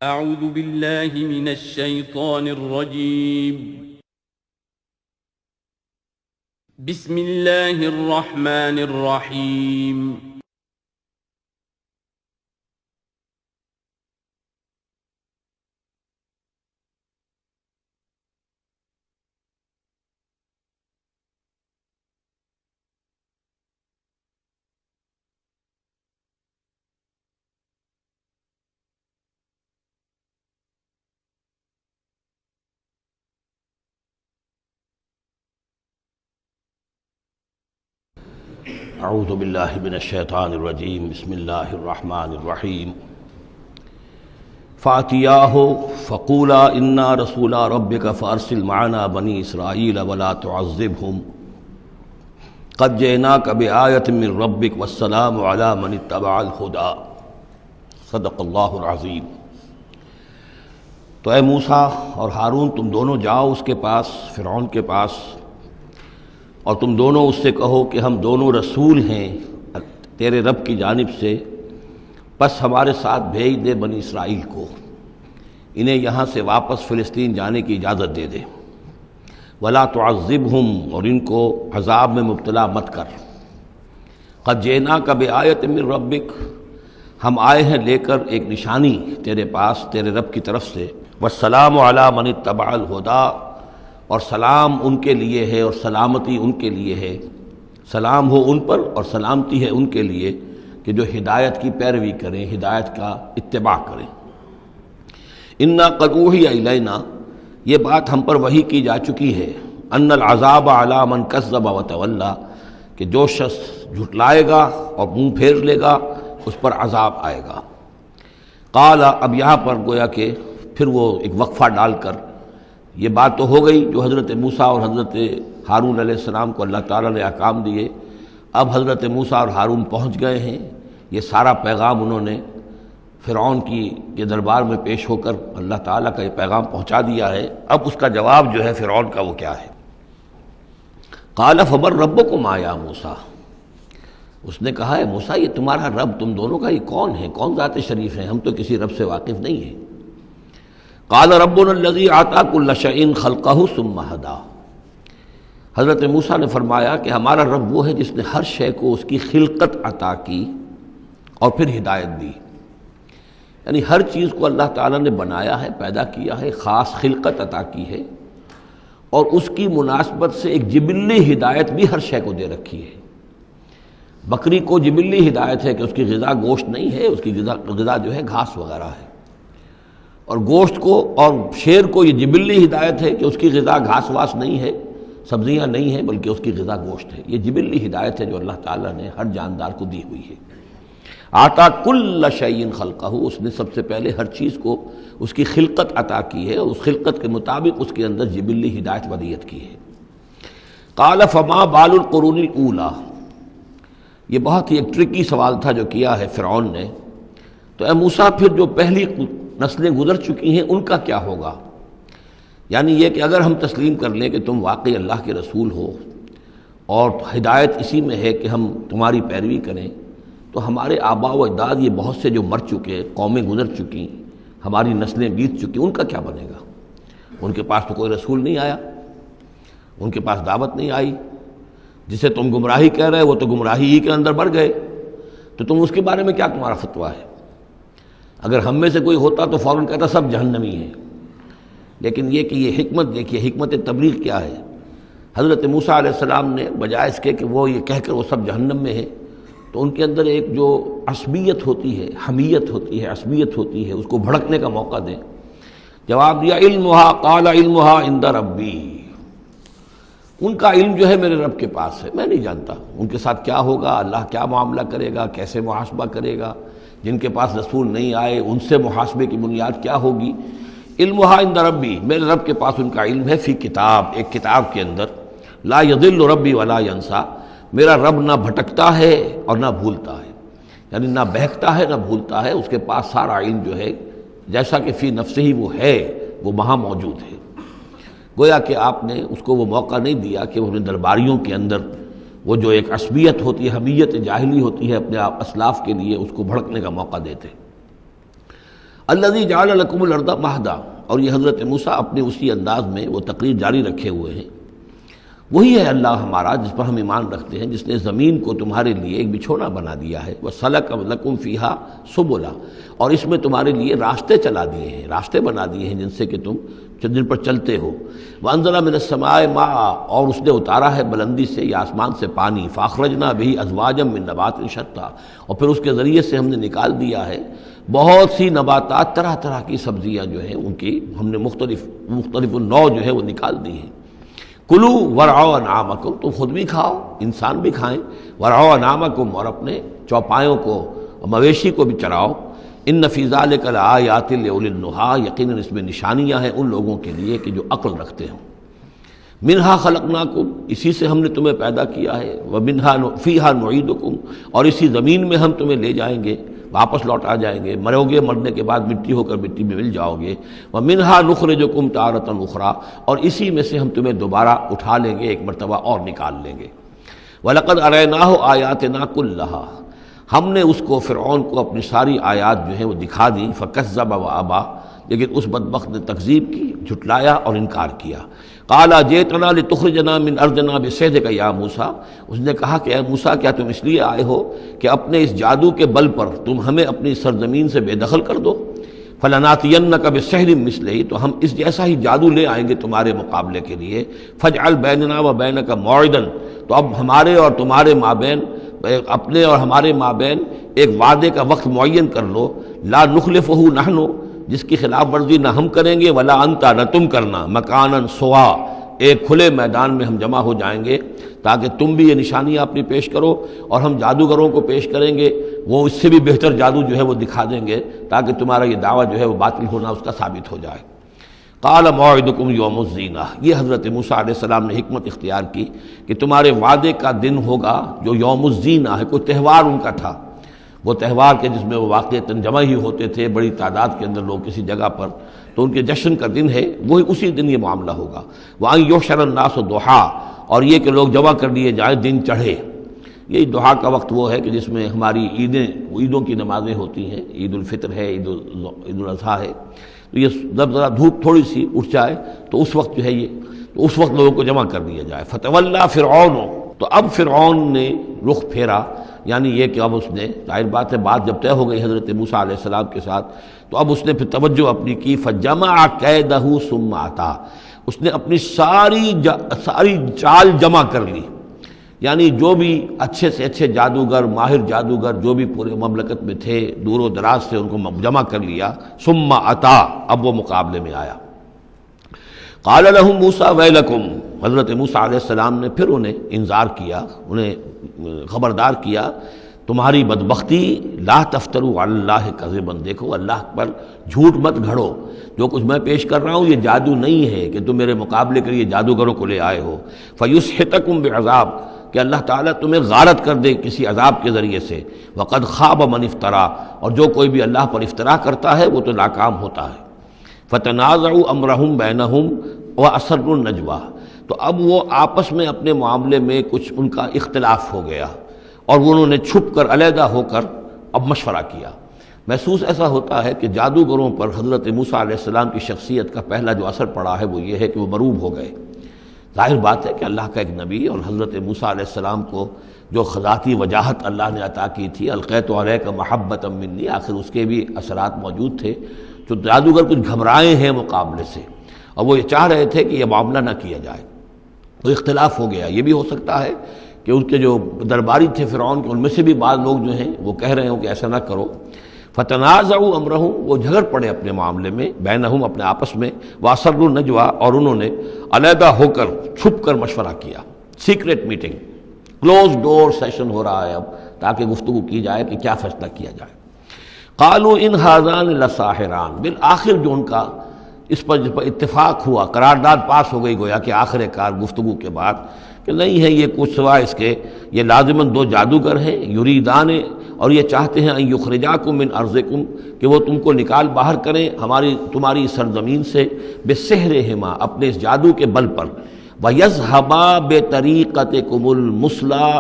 اعوذ باللہ من الشیطان الرجیم بسم اللہ الرحمن الرحیم اعوذ باللہ من الشیطان الرجیم بسم اللہ الرحمن الرحیم فاتیاہ فقولا انا رسولا ربک فارسل معنا بنی اسرائیل ولا تعذبہم قد جئناک بآیۃ من ربک والسلام علی من اتبع الہدی صدق اللہ العظیم۔ تو اے موسیٰ اور ہارون، تم دونوں جاؤ اس کے پاس، فرعون کے پاس، اور تم دونوں اس سے کہو کہ ہم دونوں رسول ہیں تیرے رب کی جانب سے، بس ہمارے ساتھ بھیج دے بنی اسرائیل کو، انہیں یہاں سے واپس فلسطین جانے کی اجازت دے دے، ولا تعذبہم، اور ان کو عذاب میں مبتلا مت کر، قد جئناک بآیۃ من ربک، ہم آئے ہیں لے کر ایک نشانی تیرے پاس تیرے رب کی طرف سے، والسلام علی من اتبع الہدی، اور سلام ان کے لیے ہے اور سلامتی ان کے لیے ہے، سلام ہو ان پر اور سلامتی ہے ان کے لیے کہ جو ہدایت کی پیروی کریں، ہدایت کا اتباع کریں۔ انا قد اوحی الینا، یہ بات ہم پر وحی کی جا چکی ہے، ان العذاب علی من کذب وتولی، کہ جو شخص جھٹلائے گا اور منہ پھیر لے گا اس پر عذاب آئے گا۔ قال، اب یہاں پر گویا کہ پھر وہ ایک وقفہ ڈال کر یہ بات تو ہو گئی جو حضرت موسیٰ اور حضرت ہارون علیہ السلام کو اللہ تعالیٰ نے احکام دیے، اب حضرت موسیٰ اور ہارون پہنچ گئے ہیں، یہ سارا پیغام انہوں نے فرعون کے دربار میں پیش ہو کر اللہ تعالیٰ کا یہ پیغام پہنچا دیا ہے۔ اب اس کا جواب جو ہے فرعون کا وہ کیا ہے؟ قال فمن ربکما یا موسیٰ، اس نے کہا ہے موسیٰ یہ تمہارا رب تم دونوں کا یہ کون ہے، کون ذات شریف ہے، ہم تو کسی رب سے واقف نہیں ہیں۔ قال ربنا الذی اعطی کل شیء خلقہ ثم ہدی، حضرت موسیٰ نے فرمایا کہ ہمارا رب وہ ہے جس نے ہر شے کو اس کی خلقت عطا کی اور پھر ہدایت دی، یعنی ہر چیز کو اللہ تعالیٰ نے بنایا ہے، پیدا کیا ہے، خاص خلقت عطا کی ہے، اور اس کی مناسبت سے ایک جبلی ہدایت بھی ہر شے کو دے رکھی ہے۔ بکری کو جبلی ہدایت ہے کہ اس کی غذا گوشت نہیں ہے، اس کی غذا جو ہے گھاس وغیرہ ہے، اور گوشت کو اور شیر کو یہ جبلی ہدایت ہے کہ اس کی غذا گھاس واس نہیں ہے، سبزیاں نہیں ہیں، بلکہ اس کی غذا گوشت ہے۔ یہ جبلی ہدایت ہے جو اللہ تعالیٰ نے ہر جاندار کو دی ہوئی ہے۔ آتا کل شیء خلقہ، اس نے سب سے پہلے ہر چیز کو اس کی خلقت عطا کی ہے، اور اس خلقت کے مطابق اس کے اندر جبلی ہدایت ودیت کی ہے۔ قال فما بال القرون الاولی، یہ بہت ہی ایک ٹرکی سوال تھا جو کیا ہے فرعون نے۔ تو اے موسیٰ پھر جو پہلی نسلیں گزر چکی ہیں ان کا کیا ہوگا؟ یعنی یہ کہ اگر ہم تسلیم کر لیں کہ تم واقعی اللہ کے رسول ہو اور ہدایت اسی میں ہے کہ ہم تمہاری پیروی کریں، تو ہمارے آباء و اجداد یہ بہت سے جو مر چکے، قومیں گزر چکی، ہماری نسلیں بیت چکی، ان کا کیا بنے گا؟ ان کے پاس تو کوئی رسول نہیں آیا، ان کے پاس دعوت نہیں آئی، جسے تم گمراہی کہہ رہے وہ تو گمراہی ہی کے اندر بڑھ گئے، تو تم اس کے بارے میں کیا تمہارا فتویٰ ہے؟ اگر ہم میں سے کوئی ہوتا تو فوراً کہتا سب جہنمی ہیں، لیکن یہ کہ یہ حکمت دیکھیے، حکمت تبلیغ کیا ہے۔ حضرت موسیٰ علیہ السلام نے بجائے اس کے کہ وہ یہ کہہ کر وہ سب جہنم میں ہیں، تو ان کے اندر ایک جو عصبیت ہوتی ہے، حمیت ہوتی ہے، عصبیت ہوتی ہے، اس کو بھڑکنے کا موقع دیں۔ جواب دیا علمھا، قال علمھا عند ربی، ان کا علم جو ہے میرے رب کے پاس ہے، میں نہیں جانتا ان کے ساتھ کیا ہوگا، اللہ کیا معاملہ کرے گا، کیسے محاسبہ کرے گا، جن کے پاس رسول نہیں آئے ان سے محاسبے کی بنیاد کیا ہوگی۔ علمھا عند ربی، میرے رب کے پاس ان کا علم ہے، فی کتاب، ایک کتاب کے اندر، لا یضل ربی ولا ینسیٰ، میرا رب نہ بھٹکتا ہے اور نہ بھولتا ہے، یعنی نہ بہکتا ہے نہ بھولتا ہے، اس کے پاس سارا علم جو ہے جیسا کہ فی نفسہ ہی وہ ہے، وہ وہاں موجود ہے۔ گویا کہ آپ نے اس کو وہ موقع نہیں دیا کہ وہ اپنے درباریوں کے اندر وہ جو ایک عصبیت ہوتی ہے، حمیت جاہلی ہوتی ہے اپنے اسلاف کے لیے، اس کو بھڑکنے کا موقع دیتے۔ الذی جعل لکم الارض مہدا، اور یہ حضرت موسیٰ اپنے اسی انداز میں وہ تقریر جاری رکھے ہوئے ہیں، وہی ہے اللہ ہمارا جس پر ہم ایمان رکھتے ہیں، جس نے زمین کو تمہارے لیے ایک بچھونا بنا دیا ہے، وَسَلَكَ لَكُمْ فِيهَا سُبُلًا، اور اس میں تمہارے لیے راستے چلا دیے ہیں، راستے بنا دیے ہیں جن سے کہ تم جن پر چلتے ہو، وَأَنزَلَ مِنَ السَّمَاءِ مَاءً، اور اس نے اتارا ہے بلندی سے یا آسمان سے پانی، فَأَخْرَجْنَا بِهِ أَزْوَاجًا مِّن نَبَاتٍ شَتَّىٰ، اور پھر اس کے ذریعے سے ہم نے نکال دیا ہے بہت سی نباتات، طرح طرح کی سبزیاں جو ہیں ان کی ہم نے مختلف النوع جو ہے وہ نکال دی ہیں۔ کلو ورعوا انعامکم، تم خود بھی کھاؤ، انسان بھی کھائیں، ورعوا انعامکم، اور اپنے چوپایوں کو مویشی کو بھی چراؤ، ان فی ذلک لآیات لأولی النہیٰ، یقیناً اس میں نشانیاں ہیں ان لوگوں کے لیے کہ جو عقل رکھتے ہوں۔ منہا خلقناکم، اسی سے ہم نے تمہیں پیدا کیا ہے، ومنہا فیہا نعیدکم، اور اسی زمین میں ہم تمہیں لے جائیں گے، واپس لوٹ آ جائیں گے، مرو گے، مرنے کے بعد مٹی ہو کر مٹی میں مل جاؤ گے، ومنہا نخرجکم تارۃ اخری، اور اسی میں سے ہم تمہیں دوبارہ اٹھا لیں گے، ایک مرتبہ اور نکال لیں گے۔ وَلَقَدْ أَرَيْنَاهُ آيَاتِنَا كُلَّهَا، ہم نے اس کو فرعون کو اپنی ساری آیات جو ہیں وہ دکھا دی، فَكَذَّبَ وَأَبَى، لیکن اس بدبخت نے تکذیب کی، جھٹلایا اور انکار کیا۔ قَالَ جِئْتَنَا لِتُخْرِجَنَا مِنْ أَرْضِنَا بِسِحْرِكَ يَا موسیٰ، اس نے کہا کہ اے موسیٰ کیا تم اس لیے آئے ہو کہ اپنے اس جادو کے بل پر تم ہمیں اپنی سرزمین سے بے دخل کر دو؟ فَلَنَأْتِيَنَّكَ بِسِحْرٍ مِّثْلِهِ، تو ہم اس جیسا ہی جادو لے آئیں گے تمہارے مقابلے کے لیے۔ فَاجْعَلْ بَيْنَنَا وَبَيْنَكَ مَوْعِدًا، تو اب ہمارے اور تمہارے مابین، اپنے اور ہمارے مابین ایک وعدے کا وقت معین کر لو، لا نخلفہ نحن، جس کی خلاف ورزی نہ ہم کریں گے، ولا انتا، نہ تم کرنا، مکاناً سوا، ایک کھلے میدان میں ہم جمع ہو جائیں گے تاکہ تم بھی یہ نشانیاں اپنی پیش کرو اور ہم جادوگروں کو پیش کریں گے، وہ اس سے بھی بہتر جادو جو ہے وہ دکھا دیں گے تاکہ تمہارا یہ دعویٰ جو ہے وہ باطل ہونا اس کا ثابت ہو جائے۔ قال موعدکم یوم الزینہ، یہ حضرت موسیٰ علیہ السلام نے حکمت اختیار کی کہ تمہارے وعدے کا دن ہوگا جو یوم الزینہ ہے، کوئی تہوار ان کا تھا، وہ تہوار کے جس میں وہ واقعتاً جمع ہی ہوتے تھے بڑی تعداد کے اندر لوگ کسی جگہ پر، تو ان کے جشن کا دن ہے، وہی اسی دن یہ معاملہ ہوگا۔ وَأَن يُحْشَرَ النَّاسُ ضُحًى، اور یہ کہ لوگ جمع کر لیے جائیں دن چڑھے۔ یہی دحا کا وقت وہ ہے کہ جس میں ہماری عیدوں کی نمازیں ہوتی ہیں، عید الفطر ہے، عید الاضحیٰ ہے، تو یہ جب ذرا دھوپ تھوڑی سی اٹھ جائے تو اس وقت جو ہے یہ، تو اس وقت لوگوں کو جمع کر دیا جائے۔ فَتَوَلَّىٰ فِرْعَوْنُ، تو اب فرعون نے رخ پھیرا، یعنی یہ کہ اب اس نے، ظاہر بات ہے بات جب طے ہو گئی حضرت موسیٰ علیہ السلام کے ساتھ، تو اب اس نے پھر توجہ اپنی کی، فَجَمَعَ كَيْدَهُ ثُمَّ أَتَىٰ، اس نے اپنی ساری چال جمع کر لی، یعنی جو بھی اچھے سے اچھے جادوگر، ماہر جادوگر جو بھی پورے مملکت میں تھے، دور و دراز سے ان کو جمع کر لیا۔ ثُمَّ أَتَىٰ، اب وہ مقابلے میں آیا۔ قال لهم موسیٰ ویلکم، حضرت موسیٰ علیہ السلام نے پھر انہیں انذار کیا، انہیں خبردار کیا، تمہاری بدبختی، لا تفتروا علی اللہ کذبا، دیکھو اللہ پر جھوٹ مت گھڑو، جو کچھ میں پیش کر رہا ہوں یہ جادو نہیں ہے کہ تم میرے مقابلے کے لیے جادوگروں کو لے آئے ہو۔ فیسحتکم بعذاب، کہ اللہ تعالیٰ تمہیں غارت کر دے کسی عذاب کے ذریعے سے۔ وقد خاب من افترا، اور جو کوئی بھی اللہ پر افترا کرتا ہے وہ تو ناکام ہوتا ہے۔ فتنازعوا امرهم بینہم واسروا النجویٰ، تو اب وہ آپس میں اپنے معاملے میں کچھ ان کا اختلاف ہو گیا اور وہ انہوں نے چھپ کر، علیحدہ ہو کر اب مشورہ کیا۔ محسوس ایسا ہوتا ہے کہ جادوگروں پر حضرت موسیٰ علیہ السلام کی شخصیت کا پہلا جو اثر پڑا ہے وہ یہ ہے کہ وہ مروب ہو گئے۔ ظاہر بات ہے کہ اللہ کا ایک نبی اور حضرت موسیٰ علیہ السلام کو جو ذاتی وجاہت اللہ نے عطا کی تھی، القیت علیک محبۃ منی، آخر اس کے بھی اثرات موجود تھے، جو جادوگر کچھ گھبرائے ہیں مقابلے سے اور وہ یہ چاہ رہے تھے کہ یہ معاملہ نہ کیا جائے، تو اختلاف ہو گیا۔ یہ بھی ہو سکتا ہے کہ ان کے جو درباری تھے فرعون کے، ان میں سے بھی بعض لوگ جو ہیں وہ کہہ رہے ہوں کہ ایسا نہ کرو۔ فتنازعوا امرهم، وہ جھگڑ پڑے اپنے معاملے میں، بینہم، اپنے آپس میں، واسروا النجویٰ، اور انہوں نے علیحدہ ہو کر چھپ کر مشورہ کیا، سیکریٹ میٹنگ، کلوز ڈور سیشن ہو رہا ہے اب، تاکہ گفتگو کی جائے کہ کیا فیصلہ کیا جائے۔ قالوا ان ھذان لساحران، بالآخر جو ان کا اس پر اتفاق ہوا، قرارداد پاس ہو گئی گویا کہ آخر کار گفتگو کے بعد، کہ نہیں ہے یہ کچھ سوائے اس کے، یہ لازماً دو جادوگر ہیں، یریدان، اور یہ چاہتے ہیں ان یخرجاکم من ارضکم، کہ وہ تم کو نکال باہر کریں تمہاری سرزمین سے، بسحرہما، اپنے اس جادو کے بل پر، ویذھبا بطریقتکم المثلی،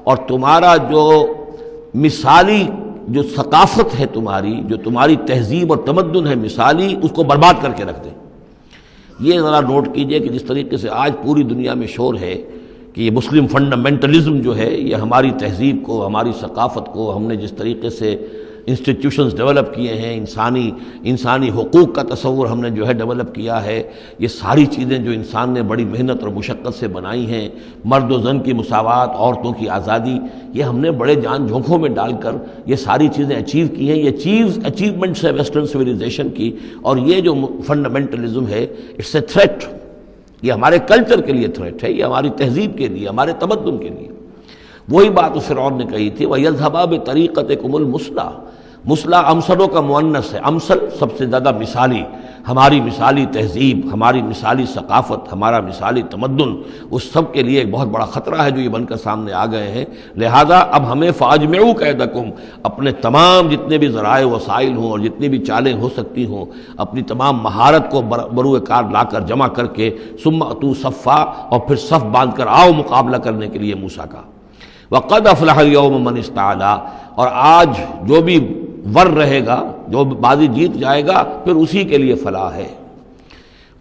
اور تمہارا جو مثالی جو ثقافت ہے تمہاری، جو تمہاری تہذیب اور تمدن ہے مثالی، اس کو برباد کر کے رکھ دیں۔ یہ ذرا نوٹ کیجئے کہ جس طریقے سے آج پوری دنیا میں شور ہے کہ یہ مسلم فنڈامنٹلزم جو ہے یہ ہماری تہذیب کو، ہماری ثقافت کو، ہم نے جس طریقے سے انسٹیٹیوشنز ڈیولپ کیے ہیں، انسانی حقوق کا تصور ہم نے جو ہے ڈیولپ کیا ہے، یہ ساری چیزیں جو انسان نے بڑی محنت اور مشقت سے بنائی ہیں، مرد و زن کی مساوات، عورتوں کی آزادی، یہ ہم نے بڑے جان جھونکوں میں ڈال کر یہ ساری چیزیں اچیو کی ہیں۔ یہ اچیومنٹس ہے ویسٹرن سویلائزیشن کی، اور یہ جو فنڈامنٹلزم ہے اٹس اے تھریٹ، یہ ہمارے کلچر کے لیے تھریٹ ہے، یہ ہماری تہذیب کے لیے، ہمارے تمدن کے لیے۔ وہی بات اس فرعون نے کہی تھی وَيَذْهَبَا بِطَرِيقَتِكُمُ الْمُثْلَىٰ، مثلا امثلوں کا مؤنث ہے، امثل سب سے زیادہ مثالی، ہماری مثالی تہذیب، ہماری مثالی ثقافت، ہمارا مثالی تمدن، اس سب کے لیے ایک بہت بڑا خطرہ ہے جو یہ بن کر سامنے آ گئے ہیں۔ لہذا اب ہمیں فَأَجْمِعُوا كَيْدَكُمْ، اپنے تمام جتنے بھی ذرائع وسائل ہوں اور جتنی بھی چالیں ہو سکتی ہوں، اپنی تمام مہارت کو بروئے کار لا کر جمع کر کے ثُمَّ أَتُوا صَفًّا، اور پھر صف باندھ کر آؤ مقابلہ کرنے کے لیے موسیٰ کا۔ وَقَدْ أَفْلَحَ الْيَوْمَ مَنِ اسْتَعْلَىٰ، اور آج جو بھی ور رہے گا، جو بازی جیت جائے گا، پھر اسی کے لیے فلاح ہے۔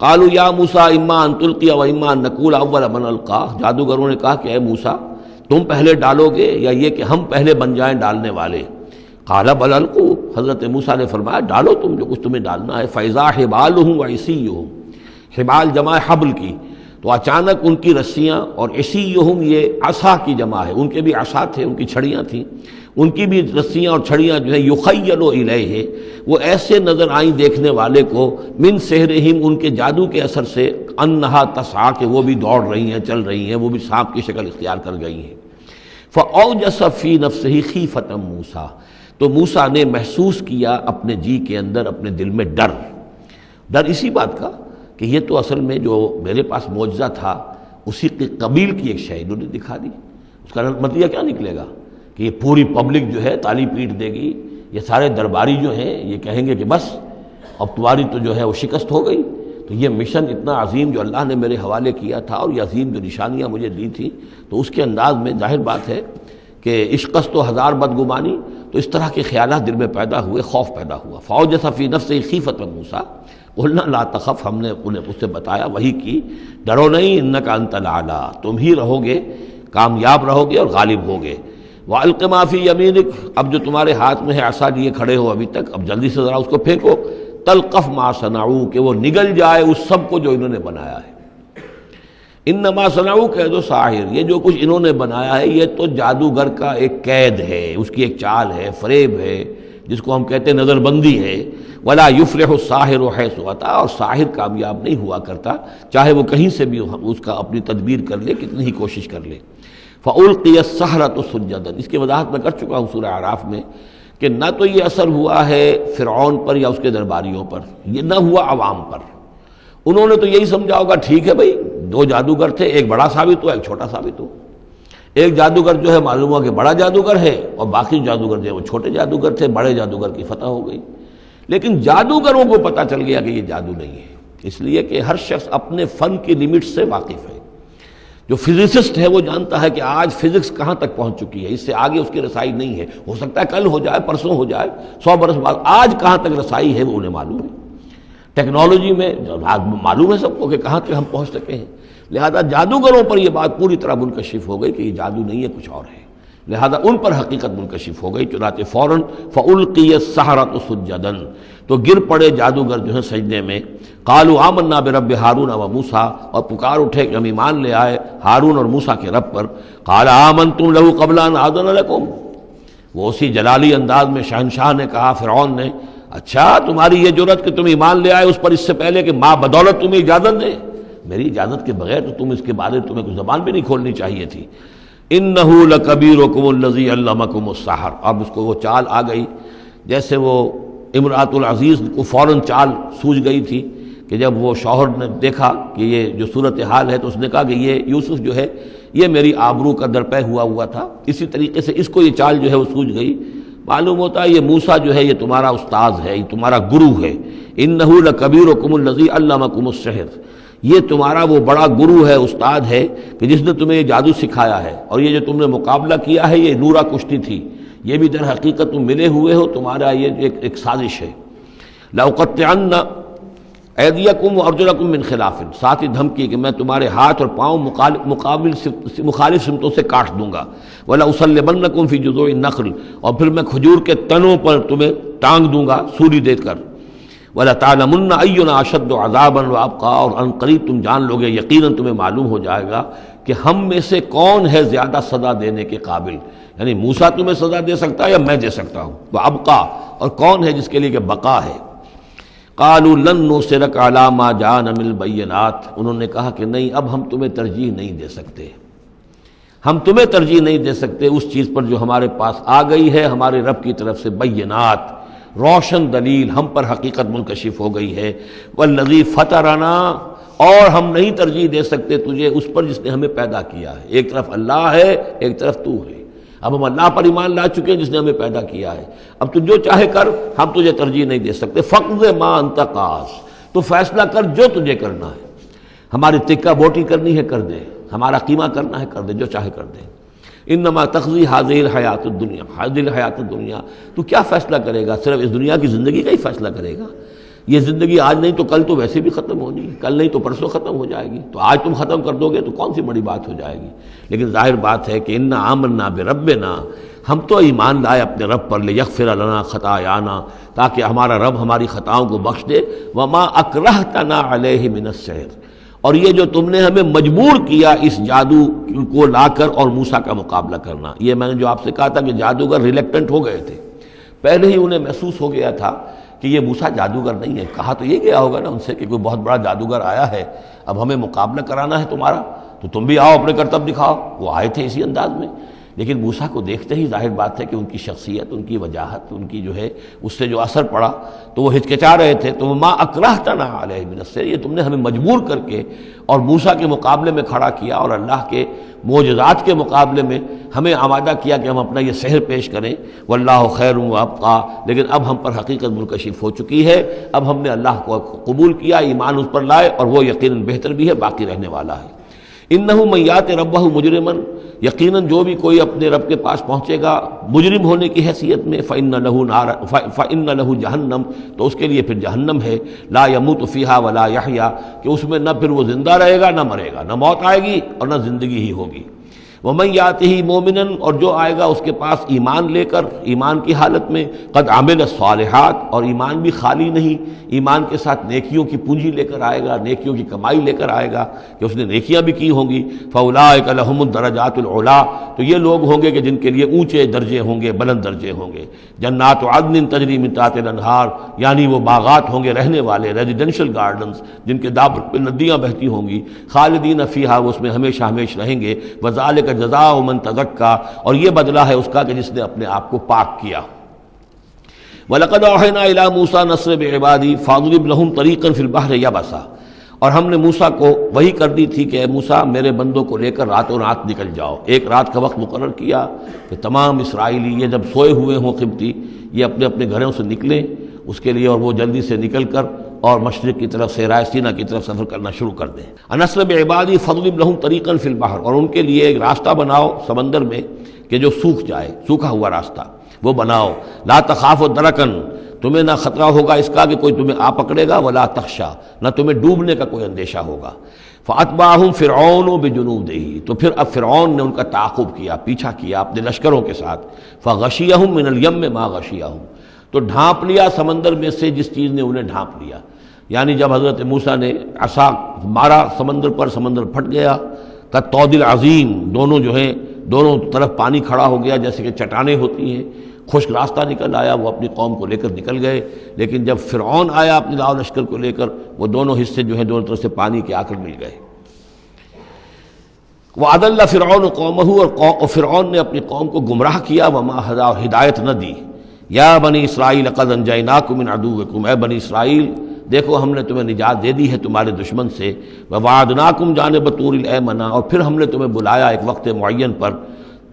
قالوا یا موسیٰ اما ان تلقی و اما ان نکون اول من القا، جادوگروں نے کہا کہ اے موسیٰ تم پہلے ڈالو گے یا یہ کہ ہم پہلے بن جائیں ڈالنے والے؟ قال بل القوا، حضرت موسیٰ نے فرمایا ڈالو تم جو کچھ تمہیں ڈالنا ہے۔ فاذا حبالهم وعصیهم، حبال جمع حبل کی، تو اچانک ان کی رسیاں، اور عصیہم یہ عصا کی جمع ہے، ان کے بھی عصا تھے، ان کی چھڑیاں تھیں، ان کی بھی رسیاں اور چھڑیاں جو ہے یخیل الیہ، وہ ایسے نظر آئیں دیکھنے والے کو، من سحرہم، ان کے جادو کے اثر سے، انہا تسعی، کہ وہ بھی دوڑ رہی ہیں، چل رہی ہیں، وہ بھی سانپ کی شکل اختیار کر گئی ہیں۔ فاوجس فی نفسہ خیفۃ موسیٰ، تو موسیٰ نے محسوس کیا اپنے جی کے اندر، اپنے دل میں ڈر اسی بات کا کہ یہ تو اصل میں جو میرے پاس معجزہ تھا اسی کے قبیل کی ایک شے انہوں نے دکھا دی۔ اس کا نتیجہ کیا نکلے گا کہ یہ پوری پبلک جو ہے تالی پیٹ دے گی، یہ سارے درباری جو ہیں یہ کہیں گے کہ بس اب تمہاری تو جو ہے وہ شکست ہو گئی۔ تو یہ مشن اتنا عظیم جو اللہ نے میرے حوالے کیا تھا، اور یہ عظیم جو نشانیاں مجھے دی تھیں، تو اس کے انداز میں ظاہر بات ہے کہ عشقست و ہزار بدگمانی، تو اس طرح کے خیالات دل میں پیدا ہوئے، خوف پیدا ہوا۔ فاوجس فی نفسہ خیفۃ موسیٰ قلنا لا تخف، ہم نے انہیں اس سے بتایا، وہی کی، ڈرو نہیں، انک انت الاعلیٰ، تم ہی رہو گے، کامیاب رہو گے اور غالب ہوگے۔ وَأَلْقِ مَا فِي يَمِينِكَ، اب جو تمہارے ہاتھ میں ہے عصا لیے کھڑے ہو ابھی تک، اب جلدی سے ذرا اس کو پھینکو، تلقف ما صنعوا، کہ وہ نگل جائے اس سب کو جو انہوں نے بنایا ہے۔ انما صنعوا کید ساحر، یہ جو کچھ انہوں نے بنایا ہے یہ تو جادوگر کا ایک قید ہے، اس کی ایک چال ہے، فریب ہے، جس کو ہم کہتے ہیں نظر بندی ہے۔ ولا یفلح الساحر حیث اتی، اور ساحر کامیاب نہیں ہوا کرتا چاہے وہ کہیں سے بھی اس کا اپنی تدبیر کر لے، کتنی ہی کوشش کر لے۔ فَأُلْقِيَ السَّحَرَةُ سُجَّدًا، اس کی وضاحت میں کر چکا ہوں سورہ اعراف میں کہ نہ تو یہ اثر ہوا ہے فرعون پر یا اس کے درباریوں پر، یہ نہ ہوا عوام پر۔ انہوں نے تو یہی سمجھا ہوگا ٹھیک ہے بھائی، دو جادوگر تھے، ایک بڑا ثابت ہو ایک چھوٹا ثابت ہو، ایک جادوگر جو ہے معلوم ہوا کہ بڑا جادوگر ہے، اور باقی جادوگر جو ہے وہ چھوٹے جادوگر تھے، بڑے جادوگر کی فتح ہو گئی۔ لیکن جادوگروں کو پتہ چل گیا کہ یہ جادو نہیں ہے، اس لیے کہ ہر شخص اپنے فن کی لیمٹ سے واقف ہے۔ جو فزسسٹ ہے وہ جانتا ہے کہ آج فزکس کہاں تک پہنچ چکی ہے، اس سے آگے اس کی رسائی نہیں ہے، ہو سکتا ہے کل ہو جائے، پرسوں ہو جائے، 100 برس بعد، آج کہاں تک رسائی ہے وہ انہیں معلوم ہے۔ ٹیکنالوجی میں معلوم ہے سب کو کہ کہاں تک ہم پہنچ سکے ہیں، لہذا جادوگروں پر یہ بات پوری طرح منکشف ہو گئی کہ یہ جادو نہیں ہے، کچھ اور ہے، لہذا ان پر حقیقت منکشف ہو گئی، چنانچہ فوراً فَأُلْقِيَ السَّحَرَةُ سُجَّدًا، تو گر پڑے جادوگر جو ہیں سجدے میں۔ قالوا آمنا برب ہارون و موسیٰ، اور پکار اٹھے کہ ہم ایمان لے آئے ہارون اور موسیٰ کے رب پر۔ قال آمنتم له قبل ان آذن لكم، وہ اسی جلالی انداز میں شہنشاہ نے کہا، فرعون نے، اچھا تمہاری یہ جرت کہ تم ایمان لے آئے اس پر اس سے پہلے کہ ماں بدولت تمہیں اجازت دے، میری اجازت کے بغیر تو تم اس کے بارے تمہیں کوئی زبان بھی نہیں کھولنی چاہیے تھی۔ انه لکبیرکم الذی علمکم السحر، اب اس کو وہ چال آ گئی، جیسے وہ امرأۃ العزیز کو فوراً چال سوجھ گئی تھی کہ جب وہ شوہر نے دیکھا کہ یہ جو صورتحال ہے تو اس نے کہا کہ یہ یوسف جو ہے یہ میری آبرو کا درپے ہوا تھا، اسی طریقے سے اس کو یہ چال جو ہے وہ سوجھ گئی۔ معلوم ہوتا ہے یہ موسیٰ جو ہے یہ تمہارا استاذ ہے، یہ تمہارا گرو ہے۔ انہ لکبیرکم الذی علمکم السحر، یہ تمہارا وہ بڑا گرو ہے، استاد ہے کہ جس نے تمہیں یہ جادو سکھایا ہے، اور یہ جو تم نے مقابلہ کیا ہے یہ نورا کشتی تھی، یہ بھی در حقیقت تم ملے ہوئے ہو، تمہارا یہ ایک سازش ہے۔ لَأُقَطِّعَنَّ ایدیکم وارجلکم من خلاف، ساتھ ہی دھمکی کہ میں تمہارے ہاتھ اور پاؤں مخالف سمتوں سے کاٹ دوں گا۔ وَلَأُصَلِّبَنَّكُمْ فِي جُذُوعِ النَّخْلِ، اور پھر میں کھجور کے تنوں پر تمہیں ٹانگ دوں گا سولی دے کر۔ وَلَتَعْلَمُنَّ أَيُّنَا أَشَدُّ عَذَابًا وَأَبْقَىٰ، اور ان قریب تم جان لوگے، یقیناً تمہیں معلوم ہو جائے گا کہ ہم میں سے کون ہے زیادہ سزا دینے کے قابل، یعنی موسیٰ تمہیں سزا دے سکتا ہے یا میں دے سکتا ہوں، وَأَبْقَىٰ، اور کون ہے جس کے لیے کہ بقا ہے۔ قالوا لن نُصِرَكَ عَلَىٰ مَا جَاءَنَا مِنَ الْبَيِّنَاتِ، انہوں نے کہا کہ نہیں، اب ہم تمہیں ترجیح نہیں دے سکتے، ہم تمہیں ترجیح نہیں دے سکتے اس چیز پر جو ہمارے پاس آ گئی ہے ہمارے رب کی طرف سے، بینات، روشن دلیل، ہم پر حقیقت منکشف ہو گئی ہے۔ والذی فطرنا، اور ہم نہیں ترجیح دے سکتے تجھے اس پر جس نے ہمیں پیدا کیا ہے، ایک طرف اللہ ہے ایک طرف تو ہے، اب ہم اللہ پر ایمان لا چکے ہیں جس نے ہمیں پیدا کیا ہے، اب تو جو چاہے کر، ہم تجھے ترجیح نہیں دے سکتے۔ فقض ما انت قاض، تو فیصلہ کر جو تجھے کرنا ہے، ہماری تکہ بوٹی کرنی ہے کر دے، ہمارا قیمہ کرنا ہے کر دے، جو چاہے کر دے۔ انما تقضی هذه الحیات الدنیا، هذه الحیات الدنیا، تو کیا فیصلہ کرے گا؟ صرف اس دنیا کی زندگی کا ہی فیصلہ کرے گا؟ یہ زندگی آج نہیں تو کل تو ویسے بھی ختم ہونی ہے، کل نہیں تو پرسوں ختم ہو جائے گی، تو آج تم ختم کر دو گے تو کون سی بڑی بات ہو جائے گی؟ لیکن ظاہر بات ہے کہ انا آمنا بربنا، ہم تو ایمان لائے اپنے رب پر، لیغفر لنا خطایانا، تاکہ ہمارا رب ہماری خطاؤں کو بخش دے، وما اکرہتنا علیہ من السحر، اور یہ جو تم نے ہمیں مجبور کیا اس جادو کو لا کر اور موسیٰ کا مقابلہ کرنا، یہ میں نے جو آپ سے کہا تھا کہ جادوگر ریلیکٹنٹ ہو گئے تھے، پہلے ہی انہیں محسوس ہو گیا تھا کہ یہ موسیٰ جادوگر نہیں ہے، کہا تو یہ گیا ہوگا نا ان سے کہ کوئی بہت بڑا جادوگر آیا ہے، اب ہمیں مقابلہ کرانا ہے تمہارا، تو تم بھی آؤ اپنے کرتب دکھاؤ۔ وہ آئے تھے اسی انداز میں، لیکن موسیٰ کو دیکھتے ہی ظاہر بات ہے کہ ان کی شخصیت، ان کی وجاہت، ان کی جو ہے اس سے جو اثر پڑا تو وہ ہچکچا رہے تھے۔ تو ما اکرہتنا علیہ من السحر، یہ تم نے ہمیں مجبور کر کے اور موسیٰ کے مقابلے میں کھڑا کیا اور اللہ کے معجزات کے مقابلے میں ہمیں آمادہ کیا کہ ہم اپنا یہ سحر پیش کریں۔ واللہ خیر وابقیٰ، لیکن اب ہم پر حقیقت منکشف ہو چکی ہے، اب ہم نے اللہ کو قبول کیا، ایمان اس پر لائے، اور وہ یقیناً بہتر بھی ہے، باقی رہنے والا ہے۔ انہ من یات ربہ مجرما، یقیناً جو بھی کوئی اپنے رب کے پاس پہنچے گا مجرم ہونے کی حیثیت میں، فإن لہ جہنم، تو اس کے لیے پھر جہنم ہے، لا یموت فیہا ولا یحیا، کہ اس میں نہ پھر وہ زندہ رہے گا نہ مرے گا، نہ موت آئے گی اور نہ زندگی ہی ہوگی۔ ومن یاتہ مومنا، اور جو آئے گا اس کے پاس ایمان لے کر، ایمان کی حالت میں، قد عمل الصالحات، اور ایمان بھی خالی نہیں، ایمان کے ساتھ نیکیوں کی پونجی لے کر آئے گا، نیکیوں کی کمائی لے کر آئے گا کہ اس نے نیکیاں بھی کی ہوں گی۔ فاولئک لہم الدرجات العلی، تو یہ لوگ ہوں گے کہ جن کے لیے اونچے درجے ہوں گے، بلند درجے ہوں گے۔ جنات عدن تجری من تحتها الانہار، یعنی وہ باغات ہوں گے رہنے والے، ریزیڈینشل گارڈنز جن کے دابر پہ ندیاں بہتی ہوں گی، خالدین فیہا، وہ اس میں ہمیشہ ہمیشہ رہیں گے۔ وذالک جزاء من تزکا، اور یہ بدلہ ہے اس کا کہ جس نے اپنے آپ کو پاک کیا۔ وَلَقَدْ أَوْحَيْنَا إِلَىٰ مُوسَىٰ نَسْرِ بِعِبَادِي فَاضْرِبْ لَهُمْ طَرِيقًا فِي الْبَحْرِ يَبَسًا، اور ہم نے موسیٰ کو وہی کر دی تھی کہ اے موسیٰ میرے بندوں کو لے کر راتوں رات نکل جاؤ، ایک رات کا وقت مقرر کیا کہ تمام اسرائیلی یہ جب سوئے ہوئے ہوں قبطی، یہ اپنے اپنے گھروں سے نکلیں اس کے لیے، اور وہ جلدی سے نکل کر اور مشرق کی طرف صحرائے سینا کی طرف سفر کرنا شروع کر دیں۔ نسر بعبادی فضرب لہم طریقا فی البحر، اور ان کے لیے ایک راستہ بناؤ سمندر میں کہ جو سوکھ جائے، سوکھا ہوا راستہ وہ بناؤ۔ لا تخاف درکن، تمہیں نہ خطرہ ہوگا اس کا کہ کوئی تمہیں آ پکڑے گا، ولا تخشا، نہ تمہیں ڈوبنے کا کوئی اندیشہ ہوگا۔ فاتبعہم فرعون بجنودہ، تو پھر اب فرعون نے ان کا تعاقب کیا، پیچھا کیا اپنے لشکروں کے ساتھ۔ فغشیہم من الیم ما غشیہم، تو ڈھانپ لیا سمندر میں سے جس چیز نے انہیں ڈھانپ لیا، یعنی جب حضرت موسیٰ نے عصا مارا سمندر پر، سمندر پھٹ گیا، کالطود العظیم، دونوں جو ہیں دونوں طرف پانی کھڑا ہو گیا جیسے کہ چٹانیں ہوتی ہیں، خشک راستہ نکل آیا، وہ اپنی قوم کو لے کر نکل گئے۔ لیکن جب فرعون آیا اپنے لاؤ لشکر کو لے کر، وہ دونوں حصے جو ہیں دونوں طرف سے پانی کے آ کر مل گئے۔ وَأَضَلَّ فِرْعَوْنُ قَوْمَهُ، اور فرعون نے اپنی قوم کو گمراہ کیا، وَمَا هَدَىٰ، ہدایت نہ دی۔ یا بنی اسرائیل قد انجیناکم من عدوکم، اے بنی اسرائیل دیکھو ہم نے تمہیں نجات دے دی ہے تمہارے دشمن سے۔ ووعدناکم جانب طور الایمن، اور پھر ہم نے تمہیں بلایا ایک وقت معین پر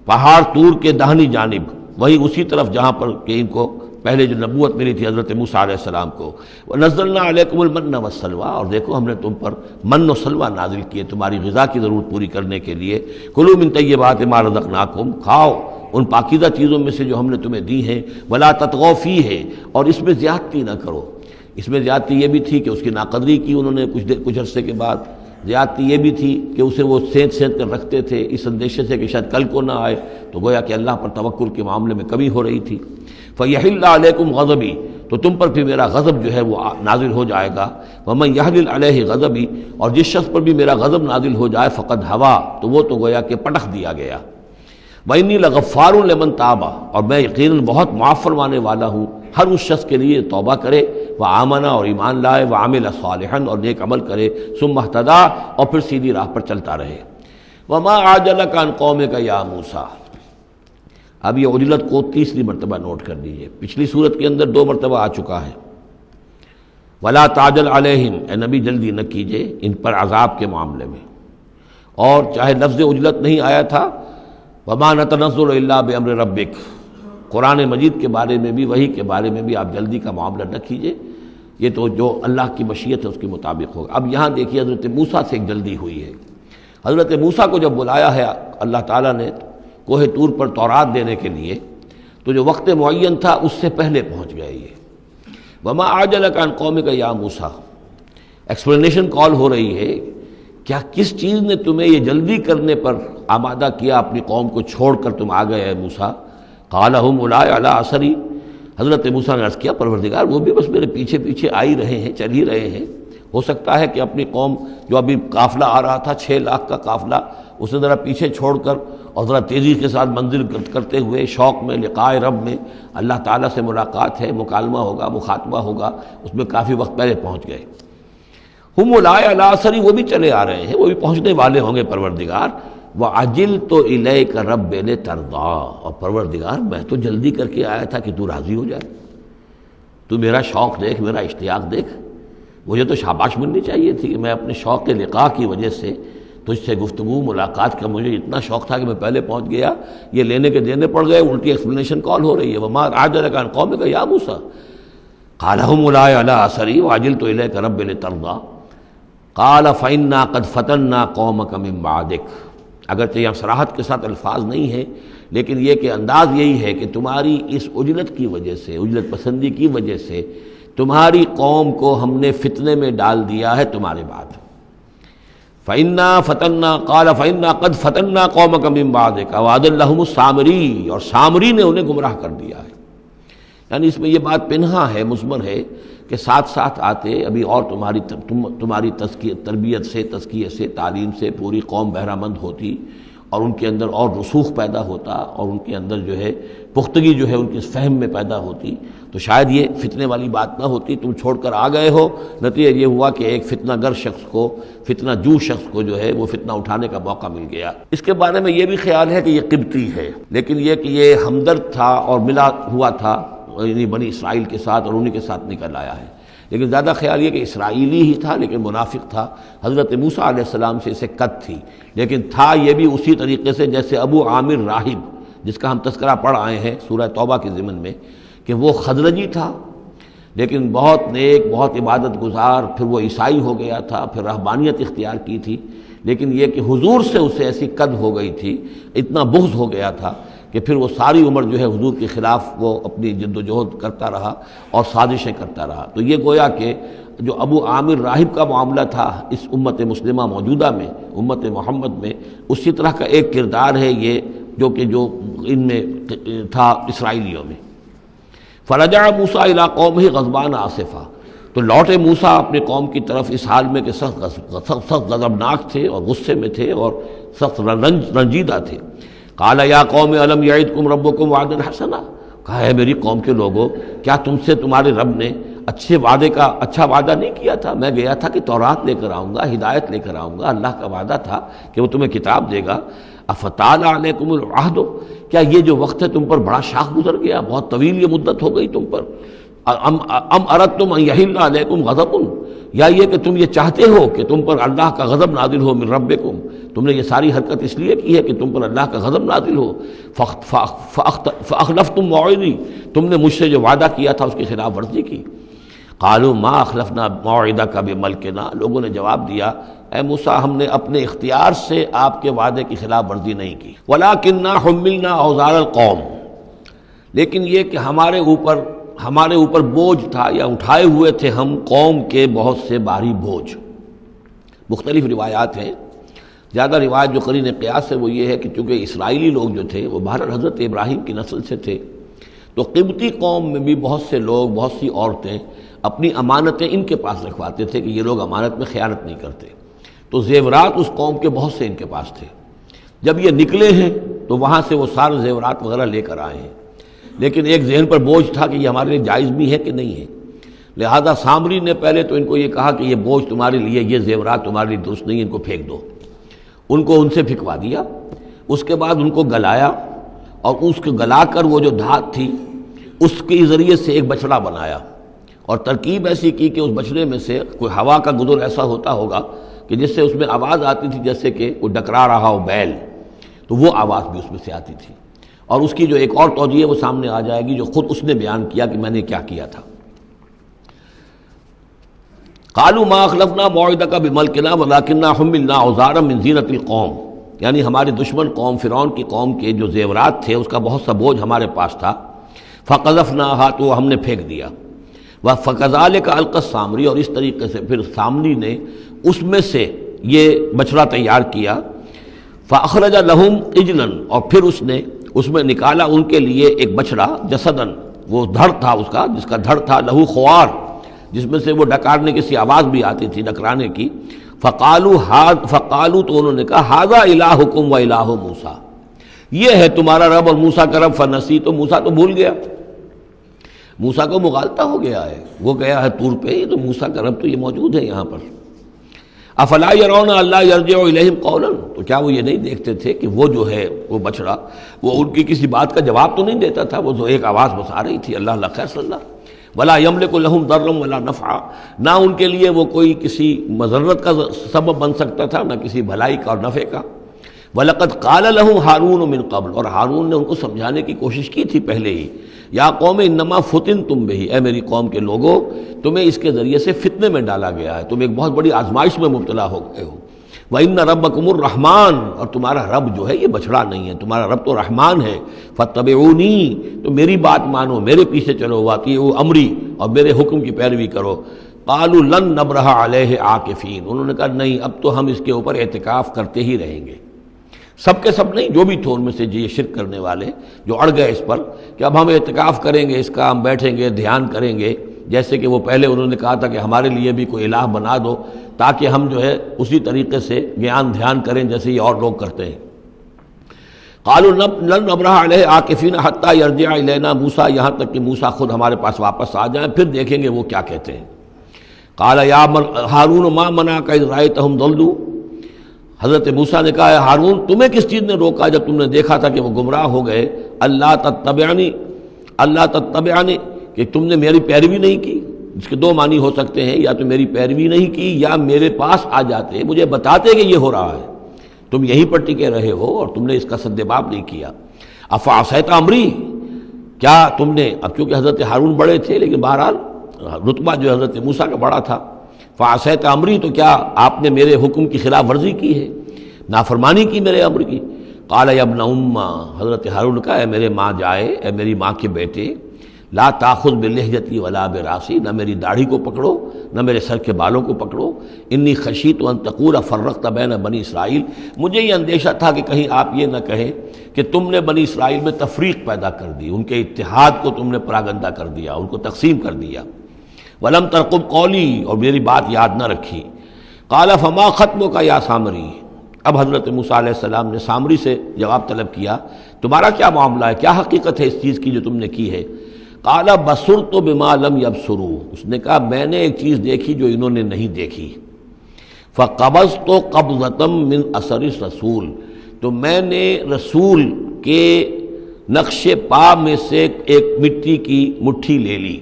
پہاڑ طور کے داہنی جانب، وہی اسی طرف جہاں پر کہ ان کو پہلے جو نبوت ملی تھی حضرت موسیٰ علیہ السلام کو۔ وَنَزَّلْنَا عَلَيْكُمُ الْمَنَّ وَالسَّلْوَىٰ، اور دیکھو ہم نے تم پر من و سلوہ نازل کیے تمہاری غذا کی ضرورت پوری کرنے کے لیے۔ کُلُوا مِن طَیِّبَاتِ مَا رَزَقْنَاکُم، کھاؤ ان پاکیزہ چیزوں میں سے جو ہم نے تمہیں دی ہیں، ولا تطغوا فیہ، اور اس میں زیادتی نہ کرو۔ اس میں زیادتی یہ بھی تھی کہ اس کی ناقدری کی انہوں نے کچھ عرصے کے بعد، زیادتی یہ بھی تھی کہ اسے وہ سینت کر رکھتے تھے اس اندیشے سے کہ شاید کل کو نہ آئے، تو گویا کہ اللہ پر توکل کے معاملے میں کمی ہو رہی تھی۔ فَيَحِلَّ عَلَيْكُمْ غَضَبِي، تو تم پر بھی میرا غضب جو ہے وہ نازل ہو جائے گا۔ وَمَنْ يَحْلِلْ عَلَيْهِ غَضَبِي، اور جس شخص پر بھی میرا غضب نازل ہو جائے فقد ہوا، تو وہ تو گویا کہ پٹخ دیا گیا۔ وَإِنِّي لَغَفَّارٌ لِمَنْ تَابَ، اور میں یقیناً بہت معاف فرمانے والا ہوں ہر اس شخص کے لیے توبہ کرے، وآمن، اور ایمان لائے، وعمل صالحا، اور نیک عمل کرے، ثم اہتدی، اور پھر سیدھی راہ پر چلتا رہے۔ وما عجلک عن قومک یا موسیٰ، اب یہ عجلت کو تیسری مرتبہ نوٹ کر دیجئے، پچھلی صورت کے اندر 2 مرتبہ آ چکا ہے۔ ولا تعجل علیہم، اے نبی جلدی نہ کیجئے ان پر عذاب کے معاملے میں، اور چاہے لفظ عجلت نہیں آیا تھا، وما نتنزل الا بامر ربک، قرآن مجید کے بارے میں بھی، وحی کے بارے میں بھی آپ جلدی کا معاملہ نہ کیجئے، یہ تو جو اللہ کی مشیت ہے اس کے مطابق ہوگا۔ اب یہاں دیکھیے حضرت موسیٰ سے ایک جلدی ہوئی ہے۔ حضرت موسیٰ کو جب بلایا ہے اللہ تعالیٰ نے کوہ طور پر تورات دینے کے لیے، تو جو وقت معین تھا اس سے پہلے پہنچ گئے یہ۔ وما عجلک عن قومک یا موسیٰ، ایکسپلینیشن کال ہو رہی ہے، کیا کس چیز نے تمہیں یہ جلدی کرنے پر آمادہ کیا، اپنی قوم کو چھوڑ کر تم آ گئے موسیٰ؟ قال هم اولئک علی اثری، حضرت موسیٰ نے عرض کیا پروردگار وہ بھی بس میرے پیچھے پیچھے آ ہی رہے ہیں، چل ہی رہے ہیں۔ ہو سکتا ہے کہ اپنی قوم جو ابھی قافلہ آ رہا تھا 6 لاکھ کا قافلہ، اسے ذرا پیچھے چھوڑ کر اور ذرا تیزی کے ساتھ منزل کرتے ہوئے شوق میں، لقاء رب میں، اللہ تعالیٰ سے ملاقات ہے، مکالمہ ہوگا، مخاطبہ ہوگا، اس میں کافی وقت پہلے پہنچ گئے۔ ہم اولئک علی اثری، وہ بھی چلے آ رہے ہیں، وہ بھی پہنچنے والے ہوں گے پروردگار۔ وَعَجِلْتُ إِلَيْكَ رَبِّ لِتَرْضَىٰ، اور پروردگار میں تو جلدی کر کے آیا تھا کہ تو راضی ہو جائے، تو میرا شوق دیکھ، میرا اشتیاق دیکھ۔ مجھے تو شاباش ملنی چاہیے تھی کہ میں اپنے شوق لقاء کی وجہ سے تجھ سے گفتگو ملاقات کا مجھے اتنا شوق تھا کہ میں پہلے پہنچ گیا، یہ لینے کے دینے پڑ گئے، الٹی ایکسپلینیشن کال ہو رہی ہے۔ وما عجلک عن قومک یا موسیٰ قال هم اولئک علی اثری وعجلت الیک رب لترضیٰ قال فإنا قد فتنا قومک من بعدک، اگرچہ یہاں صراحت کے ساتھ الفاظ نہیں ہیں، لیکن یہ کہ انداز یہی ہے کہ تمہاری اس عجلت کی وجہ سے، عجلت پسندی کی وجہ سے تمہاری قوم کو ہم نے فتنے میں ڈال دیا ہے تمہارے بعد۔ فَإِنَّا فَتَنَّا قَالَ فَإِنَّا قَدْ فَتَنَّا قَوْمَكَ مِن بَعْدِكَ وَأَضَلَّ لَهُمُ السَّامِرِيُّ، اور سامری نے انہیں گمراہ کر دیا ہے۔ یعنی اس میں یہ بات پنہا ہے، مضمر ہے کہ ساتھ ساتھ آتے ابھی اور تمہاری تربیت سے، تزکیے سے، تعلیم سے پوری قوم بہرہ مند ہوتی، اور ان کے اندر اور رسوخ پیدا ہوتا، اور ان کے اندر جو ہے پختگی جو ہے ان کے فہم میں پیدا ہوتی، تو شاید یہ فتنے والی بات نہ ہوتی۔ تم چھوڑ کر آ گئے ہو، نتیجہ یہ ہوا کہ ایک فتنہ گر شخص کو، فتنہ جو شخص کو جو ہے وہ فتنہ اٹھانے کا موقع مل گیا۔ اس کے بارے میں یہ بھی خیال ہے کہ یہ قبطی ہے، لیکن یہ کہ یہ ہمدرد تھا اور ملا ہوا تھا یعنی بنی اسرائیل کے ساتھ، اور انہی کے ساتھ نکل آیا ہے، لیکن زیادہ خیال یہ کہ اسرائیلی ہی تھا لیکن منافق تھا۔ حضرت موسیٰ علیہ السلام سے اسے قد تھی، لیکن تھا یہ بھی اسی طریقے سے جیسے ابو عامر راہب، جس کا ہم تذکرہ پڑھ آئے ہیں سورہ توبہ کے ضمن میں، کہ وہ خزرجی تھا لیکن بہت نیک، بہت عبادت گزار، پھر وہ عیسائی ہو گیا تھا، پھر رہبانیت اختیار کی تھی، لیکن یہ کہ حضور سے اسے ایسی قد ہو گئی تھی، اتنا بغض ہو گیا تھا کہ پھر وہ ساری عمر جو ہے حضور کے خلاف وہ اپنی جد و جہد کرتا رہا اور سازشیں کرتا رہا۔ تو یہ گویا کہ جو ابو عامر راہب کا معاملہ تھا اس امت مسلمہ موجودہ میں، امت محمد میں، اسی طرح کا ایک کردار ہے یہ جو ان میں تھا اسرائیلیوں میں۔ فرجع موسیٰ الی قومہ غضبان آسفا، تو لوٹے موسیٰ اپنے قوم کی طرف اس حال میں کہ سخت غضبناک تھے اور غصے میں تھے اور سخت رنجیدہ تھے۔ قال یا قوم الم یعدکم ربکم وعدا حسنا، کہا ہے میری قوم کے لوگوں، کیا تم سے تمہارے رب نے اچھا وعدہ نہیں کیا تھا؟ میں گیا تھا کہ تورات لے کر آؤں گا، ہدایت لے کر آؤں گا، اللہ کا وعدہ تھا کہ وہ تمہیں کتاب دے گا۔ افتال علیکم العہد، کیا یہ جو وقت ہے تم پر بڑا شاخ گزر گیا، بہت طویل یہ مدت ہو گئی تم پر؟ ام اردتم ان یحل علیکم غضب، یا یہ کہ تم یہ چاہتے ہو کہ تم پر اللہ کا غضب نازل ہو من ربکم، تم نے یہ ساری حرکت اس لیے کی ہے کہ تم پر اللہ کا غضب نازل ہو۔ فاخلفتم موعدی، تم نے مجھ سے جو وعدہ کیا تھا اس کی خلاف ورزی کی۔ قالوا ما اخلفنا موعدک بملکنا، لوگوں نے جواب دیا اے موسیٰ ہم نے اپنے اختیار سے آپ کے وعدے کی خلاف ورزی نہیں کی، ولکننا حملنا اوزار القوم، لیکن یہ کہ ہمارے اوپر بوجھ تھا یا اٹھائے ہوئے تھے ہم قوم کے بہت سے بھاری بوجھ۔ مختلف روایات ہیں، زیادہ روایت جو قرین قیاس ہے وہ یہ ہے کہ چونکہ اسرائیلی لوگ جو تھے وہ بہرحال حضرت ابراہیم کی نسل سے تھے، تو قبطی قوم میں بھی بہت سے لوگ، بہت سی عورتیں اپنی امانتیں ان کے پاس رکھواتے تھے کہ یہ لوگ امانت میں خیانت نہیں کرتے، تو زیورات اس قوم کے بہت سے ان کے پاس تھے۔ جب یہ نکلے ہیں تو وہاں سے وہ سارے زیورات وغیرہ لے کر آئے ہیں، لیکن ایک ذہن پر بوجھ تھا کہ یہ ہمارے لیے جائز بھی ہے کہ نہیں ہے، لہذا سامری نے پہلے تو ان کو یہ کہا کہ یہ بوجھ تمہارے لیے، یہ زیورات تمہارے لیے درست نہیں، ان کو پھینک دو، ان کو ان سے پھینکوا دیا۔ اس کے بعد ان کو گلایا، اور اس کو گلا کر وہ جو دھات تھی اس کے ذریعے سے ایک بچڑا بنایا، اور ترکیب ایسی کی کہ اس بچڑے میں سے کوئی ہوا کا گزر ایسا ہوتا ہوگا کہ جس سے اس میں آواز آتی تھی جیسے کہ کوئی ڈکرا رہا ہو بیل، تو وہ آواز بھی اس میں سے آتی تھی۔ اور اس کی جو ایک اور توجیہ وہ سامنے آ جائے گی جو خود اس نے بیان کیا کہ میں نے کیا کیا تھا۔ قالوا ما اخلفنا موعدک بملکنا ولکننا حملنا اوزارا من زینۃ القوم، یعنی ہمارے دشمن قوم فرعون کی قوم کے جو زیورات تھے اس کا بہت سا بوجھ ہمارے پاس تھا، فقذفناها، تو ہم نے پھینک دیا، فکذالک القی السامری، اور اس طریقے سے پھر سامری نے اس میں سے یہ بچڑا تیار کیا، فاخرج لهم عجلا، اور پھر اس نے اس میں نکالا ان کے لیے ایک بچڑا، جسدن، وہ دھڑ تھا اس کا، جس کا دھڑ تھا، لہو خوار، جس میں سے وہ ڈکارنے کی سی آواز بھی آتی تھی، ڈکرانے کی، فقالوا، تو انہوں نے کہا ھذا الہکم و الہ موسیٰ، یہ ہے تمہارا رب اور موسیٰ کا رب، فنسی، تو موسیٰ تو بھول گیا، موسیٰ کو مغالطہ ہو گیا ہے، وہ گیا ہے طور پہ، تو موسیٰ کا رب تو یہ موجود ہے یہاں پر۔ افلا یرون الا یرجع الیہم قولا، تو کیا وہ یہ نہیں دیکھتے تھے کہ وہ جو ہے وہ بچڑا وہ ان کی کسی بات کا جواب تو نہیں دیتا تھا، وہ تو ایک آواز بس آ رہی تھی، اللہ اللہ خیر صلی اللہ، ولا یملک لهم ضرا ولا نفعا، نہ ان کے لیے وہ کوئی کسی مضرت کا سبب بن سکتا تھا، نہ کسی بھلائی کا اور نفع کا۔ وَلَقَدْ قَالَ لَهُمْ هَارُونُ مِنْ قَبْلُ، اور ہارون نے ان کو سمجھانے کی کوشش کی تھی پہلے ہی، یا قوم انما فتنتم بہ، اے میری قوم کے لوگوں تمہیں اس کے ذریعے سے فتنے میں ڈالا گیا ہے، تم ایک بہت بڑی آزمائش میں مبتلا ہو گئے ہو۔ وَإِنَّ رَبَّكُمُ الرَّحْمَٰنُ، اور تمہارا رب جو ہے یہ بچڑا نہیں ہے، تمہارا رب تو رحمان ہے، فَاتَّبِعُونِی، تو میری بات مانو، میرے پیچھے چلو، وَأَطِیعُوا أَمْرِی، اور میرے حکم کی پیروی کرو۔ قَالُوا لَن نَّبْرَحَ عَلَیْهِ عَاکِفِینَ، انہوں نے کہا نہیں اب تو ہم اس کے اوپر اعتکاف کرتے ہی رہیں گے۔ سب کے سب نہیں، جو بھی تھے ان میں سے یہ شرک کرنے والے جو اڑ گئے اس پر کہ اب ہم اعتکاف کریں گے، اس کا ہم بیٹھیں گے، دھیان کریں گے، جیسے کہ وہ پہلے انہوں نے کہا تھا کہ ہمارے لیے بھی کوئی الہ بنا دو تاکہ ہم جو ہے اسی طریقے سے گیان دھیان کریں جیسے یہ اور لوگ کرتے ہیں۔ قالوا لن نبرح علیہ عاکفین حتی یرجع الینا موسیٰ، یہاں تک کہ موسیٰ خود ہمارے پاس واپس آ جائیں، پھر دیکھیں گے وہ کیا کہتے ہیں۔ قال یا ہارون ما منعک اذ رأیتہم ضلوا، حضرت موسیٰ نے کہا ہارون تمہیں کس چیز نے روکا جب تم نے دیکھا تھا کہ وہ گمراہ ہو گئے، اللہ تتبعنی، کہ تم نے میری پیروی نہیں کی، جس کے دو معنی ہو سکتے ہیں، یا تو میری پیروی نہیں کی یا میرے پاس آ جاتے مجھے بتاتے کہ یہ ہو رہا ہے، تم یہیں پر ٹکے رہے ہو اور تم نے اس کا سدباب نہیں کیا۔ افعصیت امری، کیا تم نے، اب چونکہ حضرت ہارون بڑے تھے لیکن بہرحال رتبہ جو حضرت موسیٰ کا بڑا تھا، فعصیت امری، تو کیا آپ نے میرے حکم کی خلاف ورزی کی ہے، نافرمانی کی میرے امر کی۔ قال یا ابن امہ، حضرت ہارون نے کہا اے میرے ماں جائے، اے میری ماں کے بیٹے، لا تاخذ بلحیتی ولا براسی، نہ میری داڑھی کو پکڑو نہ میرے سر کے بالوں کو پکڑو، انی خشیت ان تقول فرقت بین بنی اسرائیل، مجھے یہ اندیشہ تھا کہ کہیں آپ یہ نہ کہیں کہ تم نے بنی اسرائیل میں تفریق پیدا کر دی، ان کے اتحاد کو تم نے پراگندہ کر دیا، ان کو تقسیم کر دیا۔ ولم ترقب قولی، اور میری بات یاد نہ رکھی۔ قال فما خطبک یا سامری، اب حضرت موسیٰ علیہ السلام نے سامری سے جواب طلب کیا تمہارا کیا معاملہ ہے، کیا حقیقت ہے اس چیز کی جو تم نے کی ہے۔ قال بصرت بما لم یبصروا، اس نے کہا میں نے ایک چیز دیکھی جو انہوں نے نہیں دیکھی۔ فقبضت قبضۃ من اثر الرسول، تو میں نے رسول کے نقش پا میں سے ایک مٹی کی مٹھی لے لی،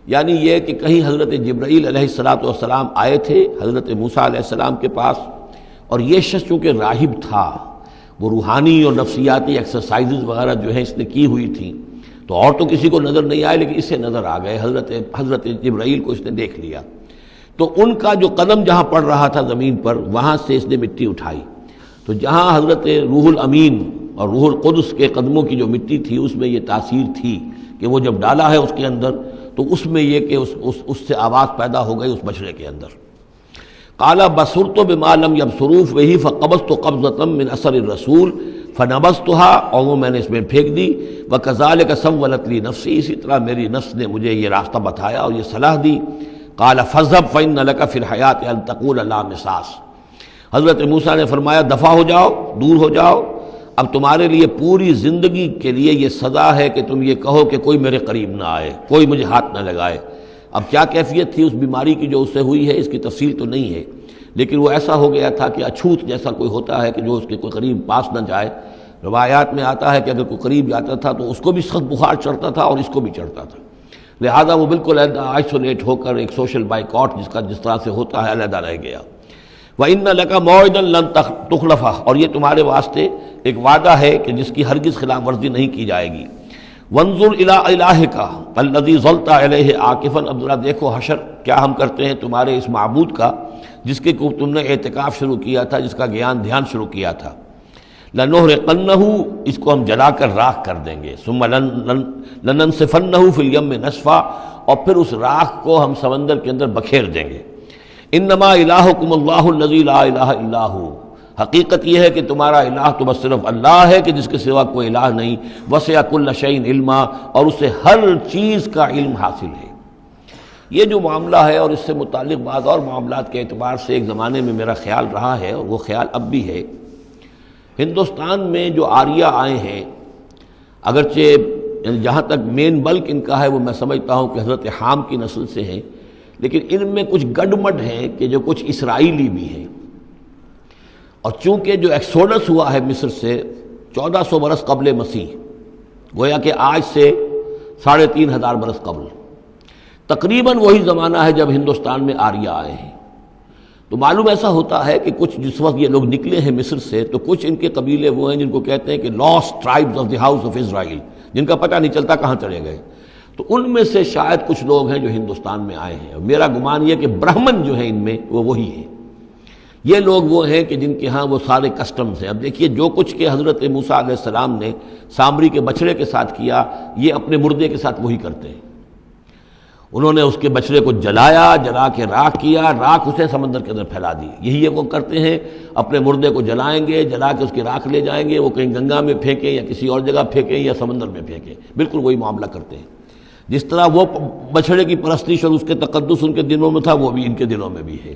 یعنی یہ کہ کہیں حضرت جبرائیل علیہ السلام آئے تھے حضرت موسیٰ علیہ السلام کے پاس، اور یہ شخص چونکہ راہب تھا، وہ روحانی اور نفسیاتی ایکسرسائزز وغیرہ جو ہیں اس نے کی ہوئی تھیں، تو اور تو کسی کو نظر نہیں آئے، لیکن اسے نظر آ گئے، حضرت جبرائیل کو اس نے دیکھ لیا۔ تو ان کا جو قدم جہاں پڑ رہا تھا زمین پر، وہاں سے اس نے مٹی اٹھائی، تو جہاں حضرت روح الامین اور روح القدس کے قدموں کی جو مٹی تھی اس میں یہ تاثیر تھی کہ وہ جب ڈالا ہے اس کے اندر تو اس میں یہ کہ اس سے آواز پیدا ہو گئی اس بچڑے کے اندر۔ قال بصرت بما لم يبصروا به فقبضت قبضة من اثر الرسول فنبذتها، اور وہ میں نے اس میں پھینک دی۔ وكذلك سولت لي نفسي، اسی طرح میری نفس نے مجھے یہ راستہ بتایا اور یہ صلاح دی۔ قال فاذهب فإن لك في الحياة أن تقول لا مساس، حضرت موسیٰ نے فرمایا دفع ہو جاؤ، دور ہو جاؤ، اب تمہارے لیے پوری زندگی کے لیے یہ سزا ہے کہ تم یہ کہو کہ کوئی میرے قریب نہ آئے، کوئی مجھے ہاتھ نہ لگائے۔ اب کیا کیفیت تھی اس بیماری کی جو اس سے ہوئی ہے، اس کی تفصیل تو نہیں ہے، لیکن وہ ایسا ہو گیا تھا کہ اچھوت جیسا کوئی ہوتا ہے کہ جو اس کے کوئی قریب پاس نہ جائے۔ روایات میں آتا ہے کہ اگر کوئی قریب جاتا تھا تو اس کو بھی سخت بخار چڑھتا تھا اور اس کو بھی چڑھتا تھا، لہذا وہ بالکل آئسولیٹ ہو کر ایک سوشل بائیکاٹ جس طرح سے ہوتا ہے علیحدہ رہ گیا۔ وَإِنَّ لَكَ مَوْعِدًا لَن تُخْلَفَهُ، اور یہ تمہارے واسطے ایک وعدہ ہے کہ جس کی ہرگز خلاف ورزی نہیں کی جائے گی۔ وَانظُرْ إِلَىٰ إِلَٰهِكَ الَّذِي ظَلْتَ عَلَيْهِ عَاكِفًا، اب ذرا دیکھو حشر کیا ہم کرتے ہیں تمہارے اس معبود کا جس کے کو تم نے اعتکاف شروع کیا تھا، جس کا گیان دھیان شروع کیا تھا۔ لَنُحْرِقَنَّهُ، اس کو ہم جلا کر راکھ کر دیں گے۔ ثُمَّ لَنَنسِفَنَّهُ فِي الْيَمِّ نَسْفًا، اور پھر اس راکھ کو ہم سمندر کے اندر بکھیر دیں گے۔ انما الہکم اللہ الذی لا الہ الا ہو، حقیقت یہ ہے کہ تمہارا الہ تو بس صرف اللہ ہے کہ جس کے سوا کوئی الہ نہیں۔ وسع کل شیء علما، اور اسے ہر چیز کا علم حاصل ہے۔ یہ جو معاملہ ہے اور اس سے متعلق بعض اور معاملات کے اعتبار سے ایک زمانے میں میرا خیال رہا ہے اور وہ خیال اب بھی ہے، ہندوستان میں جو آریہ آئے ہیں، اگرچہ جہاں تک مین بلک ان کا ہے وہ میں سمجھتا ہوں کہ حضرت حام کی نسل سے ہیں، لیکن ان میں کچھ گڈمڈ ہیں کہ جو کچھ اسرائیلی بھی ہیں، اور چونکہ جو ایکسوڈس ہوا ہے مصر سے 1400 برس قبل مسیح، گویا کہ آج سے 3500 برس قبل، تقریباً وہی زمانہ ہے جب ہندوستان میں آریہ آئے ہیں۔ تو معلوم ایسا ہوتا ہے کہ کچھ جس وقت یہ لوگ نکلے ہیں مصر سے تو کچھ ان کے قبیلے وہ ہیں جن کو کہتے ہیں کہ last tribes of the house of Israel, جن کا پتہ نہیں چلتا کہاں چلے گئے۔ تو ان میں سے شاید کچھ لوگ ہیں جو ہندوستان میں آئے ہیں، اور میرا گمان یہ کہ برہمن جو ہیں ان میں وہ وہی ہیں۔ یہ لوگ وہ ہیں کہ جن کے ہاں وہ سارے کسٹمز ہیں۔ اب دیکھیے جو کچھ کہ حضرت موسیٰ علیہ السلام نے سامری کے بچڑے کے ساتھ کیا، یہ اپنے مردے کے ساتھ وہی کرتے ہیں۔ انہوں نے اس کے بچڑے کو جلایا، جلا کے راکھ کیا، راکھ اسے سمندر کے اندر پھیلا دی۔ یہی وہ کرتے ہیں، اپنے مردے کو جلائیں گے، جلا کے اس کی راکھ لے جائیں گے، وہ کہیں گنگا میں پھینکیں یا کسی اور جگہ پھینکیں یا سمندر میں پھینکیں، بالکل وہی معاملہ کرتے ہیں۔ جس طرح وہ بچڑے کی پرستش اور اس کے تقدس ان کے دلوں میں تھا، وہ بھی ان کے دلوں میں بھی ہے۔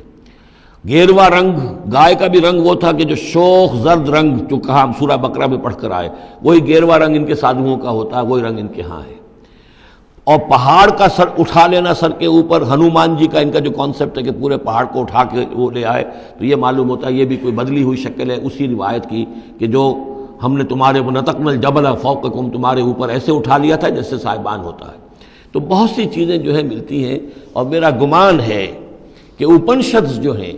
گیروا رنگ، گائے کا بھی رنگ وہ تھا کہ جو شوخ زرد رنگ جو کہا ہم سورہ بقرہ میں پڑھ کر آئے، وہی گیروا رنگ ان کے سادھوؤں کا ہوتا ہے، وہی رنگ ان کے ہاں ہے۔ اور پہاڑ کا سر اٹھا لینا سر کے اوپر، ہنومان جی کا ان کا جو کانسیپٹ ہے کہ پورے پہاڑ کو اٹھا کے وہ لے آئے، تو یہ معلوم ہوتا ہے یہ بھی کوئی بدلی ہوئی شکل ہے اسی روایت کی کہ جو ہم نے تمہارے نَتَقْنَا الْجَبَلَ فَوْقَكُمْ، تمہارے اوپر ایسے اٹھا لیا تھا جیسے صاحبان ہوتا ہے۔ تو بہت سی چیزیں جو ہیں ملتی ہیں، اور میرا گمان ہے کہ اپنشدز جو ہیں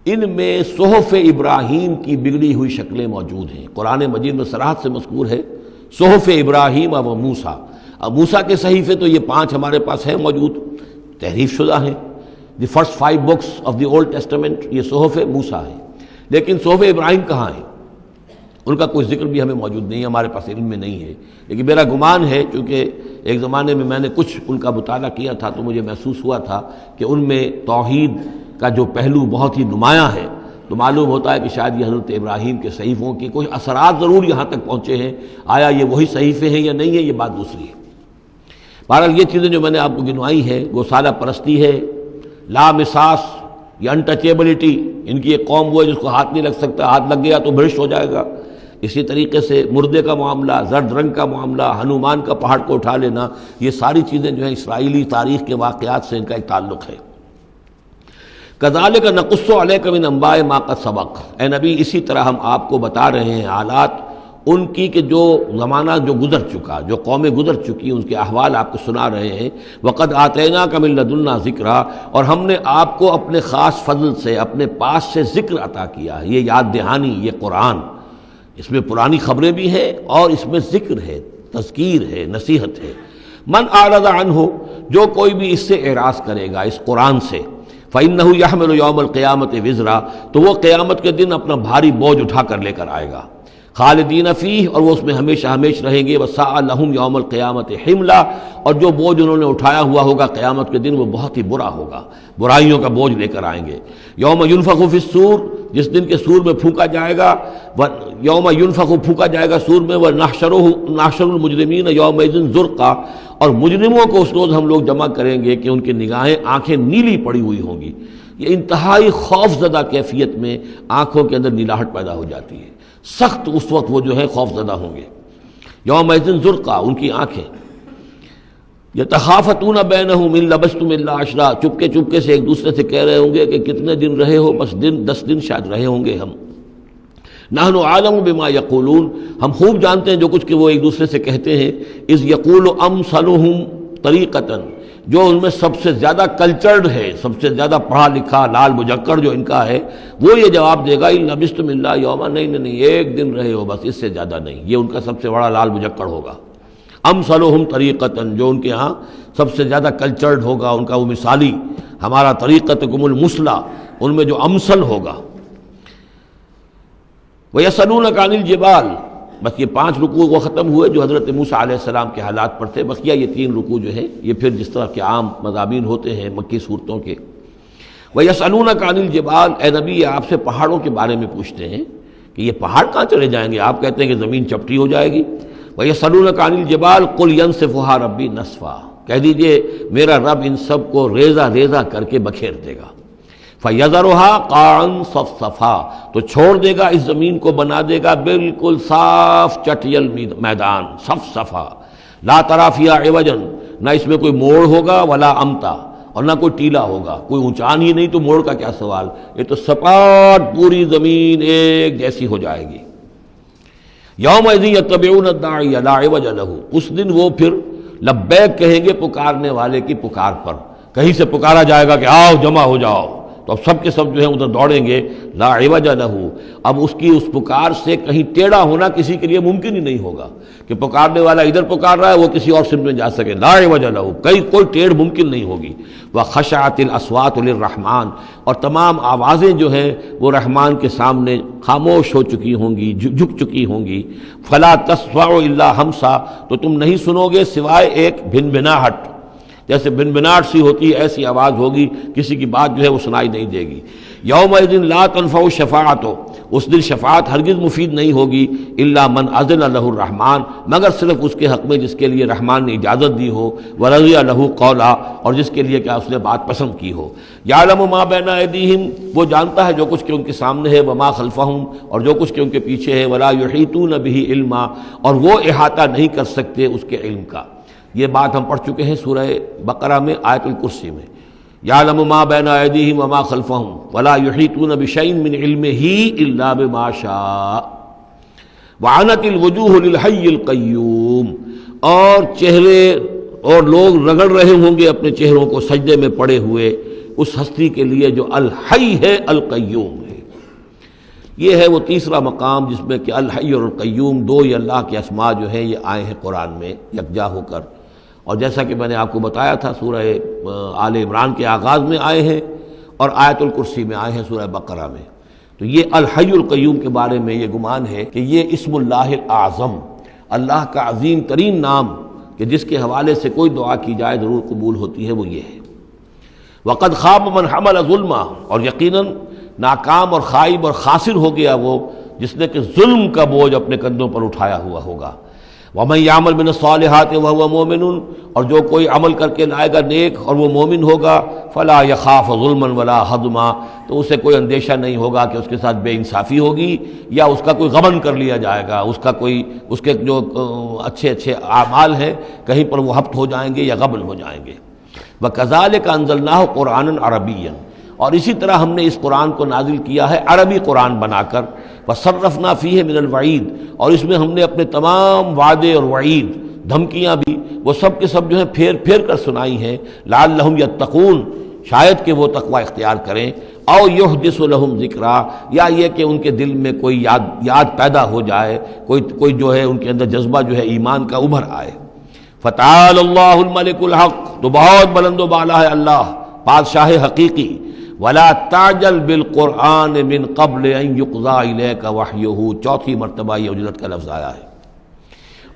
ان میں صحف ابراہیم کی بگڑی ہوئی شکلیں موجود ہیں۔ قرآن مجید میں صراحت سے مذکور ہے صحف ابراہیم و موسیٰ۔ اب موسیٰ کے صحیفے تو یہ 5 ہمارے پاس ہیں موجود، تحریف شدہ ہیں، the first 5 books of the old testament, یہ صحف موسیٰ ہے، لیکن صحف ابراہیم کہاں ہیں؟ ان کا کوئی ذکر بھی ہمیں موجود نہیں ہے، ہمارے پاس علم میں نہیں ہے۔ لیکن میرا گمان ہے، چونکہ ایک زمانے میں نے کچھ ان کا مطالعہ کیا تھا تو مجھے محسوس ہوا تھا کہ ان میں توحید کا جو پہلو بہت ہی نمایاں ہے، تو معلوم ہوتا ہے کہ شاید یہ حضرت ابراہیم کے صحیفوں کی کچھ اثرات ضرور یہاں تک پہنچے ہیں۔ آیا یہ وہی صحیفے ہیں یا نہیں ہے، یہ بات دوسری ہے۔ بہرحال یہ چیزیں جو میں نے آپ کو گنوائی ہیں، گوسالہ پرستی ہے، لا مساس یا انٹچیبلٹی، ان کی ایک قوم وہ ہے جس کو ہاتھ نہیں لگ سکتا، ہاتھ لگ گیا تو بھرشٹ ہو جائے گا۔ اسی طریقے سے مردے کا معاملہ، زرد رنگ کا معاملہ، ہنومان کا پہاڑ کو اٹھا لینا، یہ ساری چیزیں جو ہیں اسرائیلی تاریخ کے واقعات سے ان کا ایک تعلق ہے۔ کذالک نقص علیک من انباء ما قد سبق، اے نبی اسی طرح ہم آپ کو بتا رہے ہیں حالات ان کی کہ جو زمانہ جو گزر چکا، جو قومیں گزر چکی، ان کے احوال آپ کو سنا رہے ہیں۔ وقد آتیناک من لدنا ذکرا، اور ہم نے آپ کو اپنے خاص فضل سے، اپنے پاس سے ذکر عطا کیا ہے۔ یہ یاد دہانی، یہ قرآن، اس میں پرانی خبریں بھی ہیں اور اس میں ذکر ہے، تذکیر ہے، نصیحت ہے۔ من اعرض عنہ، جو کوئی بھی اس سے اعراض کرے گا، اس قرآن سے، فإنہ یحمل یوم القیامت وزرا، تو وہ قیامت کے دن اپنا بھاری بوجھ اٹھا کر لے کر آئے گا، خالدین فیہ، اور وہ اس میں ہمیشہ ہمیشہ رہیں گے، وساء لہم یوم القیامت حملا، اور جو بوجھ انہوں نے اٹھایا ہوا ہوگا قیامت کے دن وہ بہت ہی برا ہوگا، برائیوں کا بوجھ لے کر آئیں گے۔ یوم ینفخ فی الصور، جس دن کے سور میں پھونکا جائے گا، یوم ینفخ، پھونکا جائے گا سور میں، ونحشر المجرمین یومئذ زرقا، اور مجرموں کو اس روز ہم لوگ جمع کریں گے کہ ان کی نگاہیں، آنکھیں نیلی پڑی ہوئی ہوں گی۔ یہ انتہائی خوف زدہ کیفیت میں آنکھوں کے اندر نیلاہٹ پیدا ہو جاتی ہے، سخت اس وقت وہ جو ہے خوف زدہ ہوں گے۔ یومئذ زرقا، ان کی آنکھیں۔ یتخافتون بینہم ان لبثتم الا عشرا، چپکے چپکے سے ایک دوسرے سے کہہ رہے ہوں گے کہ کتنے دن رہے ہو، بس 10 دن شاید رہے ہوں گے ہم۔ نحن عالم بما یقولون، ہم خوب جانتے ہیں جو کچھ کہ وہ ایک دوسرے سے کہتے ہیں۔ اذ یقول امثلہم طریقۃ، جو ان میں سب سے زیادہ کلچرڈ ہے، سب سے زیادہ پڑھا لکھا لال مجکر جو ان کا ہے، وہ یہ جواب دے گا ان لبثتم الا یوما، نہیں ایک دن رہے ہو بس، اس سے زیادہ نہیں۔ یہ ان کا سب سے بڑا لال مجکر ہوگا۔ امثلہم طریقۃ، جو ان کے ہاں سب سے زیادہ کلچرڈ ہوگا، ان کا وہ مثالی، ہمارا طریقتکم المثلی، ان میں جو امثل ہوگا۔ وَيَسْأَلُونَكَ عَنِ الْجِبَالِ، بس یہ 5 رکوع وہ ختم ہوئے جو حضرت موسیٰ علیہ السلام کے حالات پر تھے۔ بقیہ یہ 3 رکوع جو ہیں یہ پھر جس طرح کے عام مضامین ہوتے ہیں مکی صورتوں کے۔ وَيَسْأَلُونَكَ عَنِ الْجِبَالِ، اے نبی یہ آپ سے پہاڑوں کے بارے میں پوچھتے ہیں کہ یہ پہاڑ کہاں چلے جائیں گے، آپ کہتے ہیں کہ زمین چپٹی ہو جائے گی۔ وَيَسْأَلُونَكَ عَنِ الْجِبَالِ قُلْ يَنسِفُهَا رَبِّي نَسْفًا، کہہ دیجئے میرا رب ان سب کو ریزہ ریزہ کر کے بکھیر دے گا۔ فَيَذَرُهَا قَاعًا صَفْصَفًا، تو چھوڑ دے گا اس زمین کو، بنا دے گا بالکل صاف چٹیل میدان، صفصفا، لا تری فیہا عوجا، نہ اس میں کوئی موڑ ہوگا، ولا امتا، اور نہ کوئی ٹیلا ہوگا، کوئی اونچان ہی نہیں تو موڑ کا کیا سوال، یہ تو سپاٹ پوری زمین ایک جیسی ہو جائے گی۔ یومئذ یتبعون الداعی لا عوج لہ، اس دن وہ پھر لبیک کہیں گے پکارنے والے کی پکار پر، کہیں سے پکارا جائے گا کہ آؤ جمع ہو جاؤ، تو اب سب کے سب جو ہیں ادھر دوڑیں گے۔ لا عوج لہ، اب اس کی اس پکار سے کہیں ٹیڑھا ہونا کسی کے لیے ممکن ہی نہیں ہوگا کہ پکارنے والا ادھر پکار رہا ہے وہ کسی اور سمت میں جا سکے، لا عوج لہ، کوئی ٹیڑھ ممکن نہیں ہوگی۔ وخشعت الاصوات للرحمن، اور تمام آوازیں جو ہیں وہ رحمان کے سامنے خاموش ہو چکی ہوں گی، جھک چکی ہوں گی۔ فلا تسمع الا ہمسا، تو تم نہیں سنو گے سوائے ایک بھنبھناہٹ، جیسے بھنبھناہٹ سی ہوتی ہے ایسی آواز ہوگی، کسی کی بات جو ہے وہ سنائی نہیں دے گی۔ یومئذ لا تنفع الشفاعۃ، اس دن شفاعت ہرگز مفید نہیں ہوگی، الا من اذن لہ الرحمن، مگر صرف اس کے حق میں جس کے لیے رحمان نے اجازت دی ہو، ورضی لہ قولا، اور جس کے لیے کیا اس نے بات پسند کی ہو۔ یعلم ما بین ایدیہم، وہ جانتا ہے جو کچھ کہ ان کے سامنے ہے، وما خلفہم، اور جو کچھ کہ ان کے پیچھے ہے، ولا یحیطون بہ علما، اور وہ احاطہ نہیں کر سکتے اس کے علم کا۔ یہ بات ہم پڑھ چکے ہیں سورہ بقرہ میں، آیت الکرسی میں۔ یعلم ما بین ایدیہم وما خلفہم ولا یحیطون بشیء من علمہ الا بما شاء وعنت الوجوہ للحی القیوم، اور چہرے اور لوگ رگڑ رہے ہوں گے اپنے چہروں کو سجدے میں پڑے ہوئے اس ہستی کے لیے جو الحی ہے، القیوم ہے۔ یہ ہے وہ تیسرا مقام جس میں کہ الحی اور القیوم دو ہی اللہ کے اسماء جو ہیں یہ آئے ہیں قرآن میں یکجا ہو کر، اور جیسا کہ میں نے آپ کو بتایا تھا سورہ آل عمران کے آغاز میں آئے ہیں اور آیت الکرسی میں آئے ہیں سورہ بقرہ میں۔ تو یہ الحی القیوم کے بارے میں یہ گمان ہے کہ یہ اسم اللہ الاعظم، اللہ کا عظیم ترین نام کہ جس کے حوالے سے کوئی دعا کی جائے ضرور قبول ہوتی ہے، وہ یہ ہے۔ وقد خاب من حمل ظلما، اور یقیناً ناکام اور خائب اور خاسر ہو گیا وہ جس نے کہ ظلم کا بوجھ اپنے کندھوں پر اٹھایا ہوا ہوگا۔ وَمَن يَعْمَلْ مِنَ الصَّالِحَاتِ وَهُوَ مُؤْمِنٌ، اور جو کوئی عمل کر کے لائے گا نیک اور وہ مومن ہوگا، فَلَا يَخَافُ ظُلْمًا وَلَا حَظْمًا، تو اسے کوئی اندیشہ نہیں ہوگا کہ اس کے ساتھ بے انصافی ہوگی یا اس کا کوئی غبن کر لیا جائے گا، اس کے جو اچھے اعمال ہیں کہیں پر وہ ہفت ہو جائیں گے یا غبن ہو جائیں گے۔ وَكَذَلِكَ أَنزَلْنَاهُ قُرْآنًا عَرَبِيًّا، اور اسی طرح ہم نے اس قرآن کو نازل کیا ہے عربی قرآن بنا کر۔ وَصَرَّفْنَا فِيهِ مِنَ الْوَعِيدِ، اور اس میں ہم نے اپنے تمام وعدے اور وعید، دھمکیاں بھی، وہ سب کے سب جو ہیں پھیر پھیر کر سنائی ہیں، لعلہم یتقون، شاید کہ وہ تقوی اختیار کریں۔ او یحدث لہم ذکرا، یا یہ کہ ان کے دل میں کوئی یاد پیدا ہو جائے، کوئی جو ہے ان کے اندر جذبہ جو ہے ایمان کا ابھر آئے۔ فتعال اللہ الملک الحق، تو بہت بلند و بالا ہے اللہ بادشاہ حقیقی۔ ولا تعجل بالقرآن من قبل ان یقضى الیک وحیہ، چوتھی مرتبہ یہ اجرت کا لفظ آیا ہے۔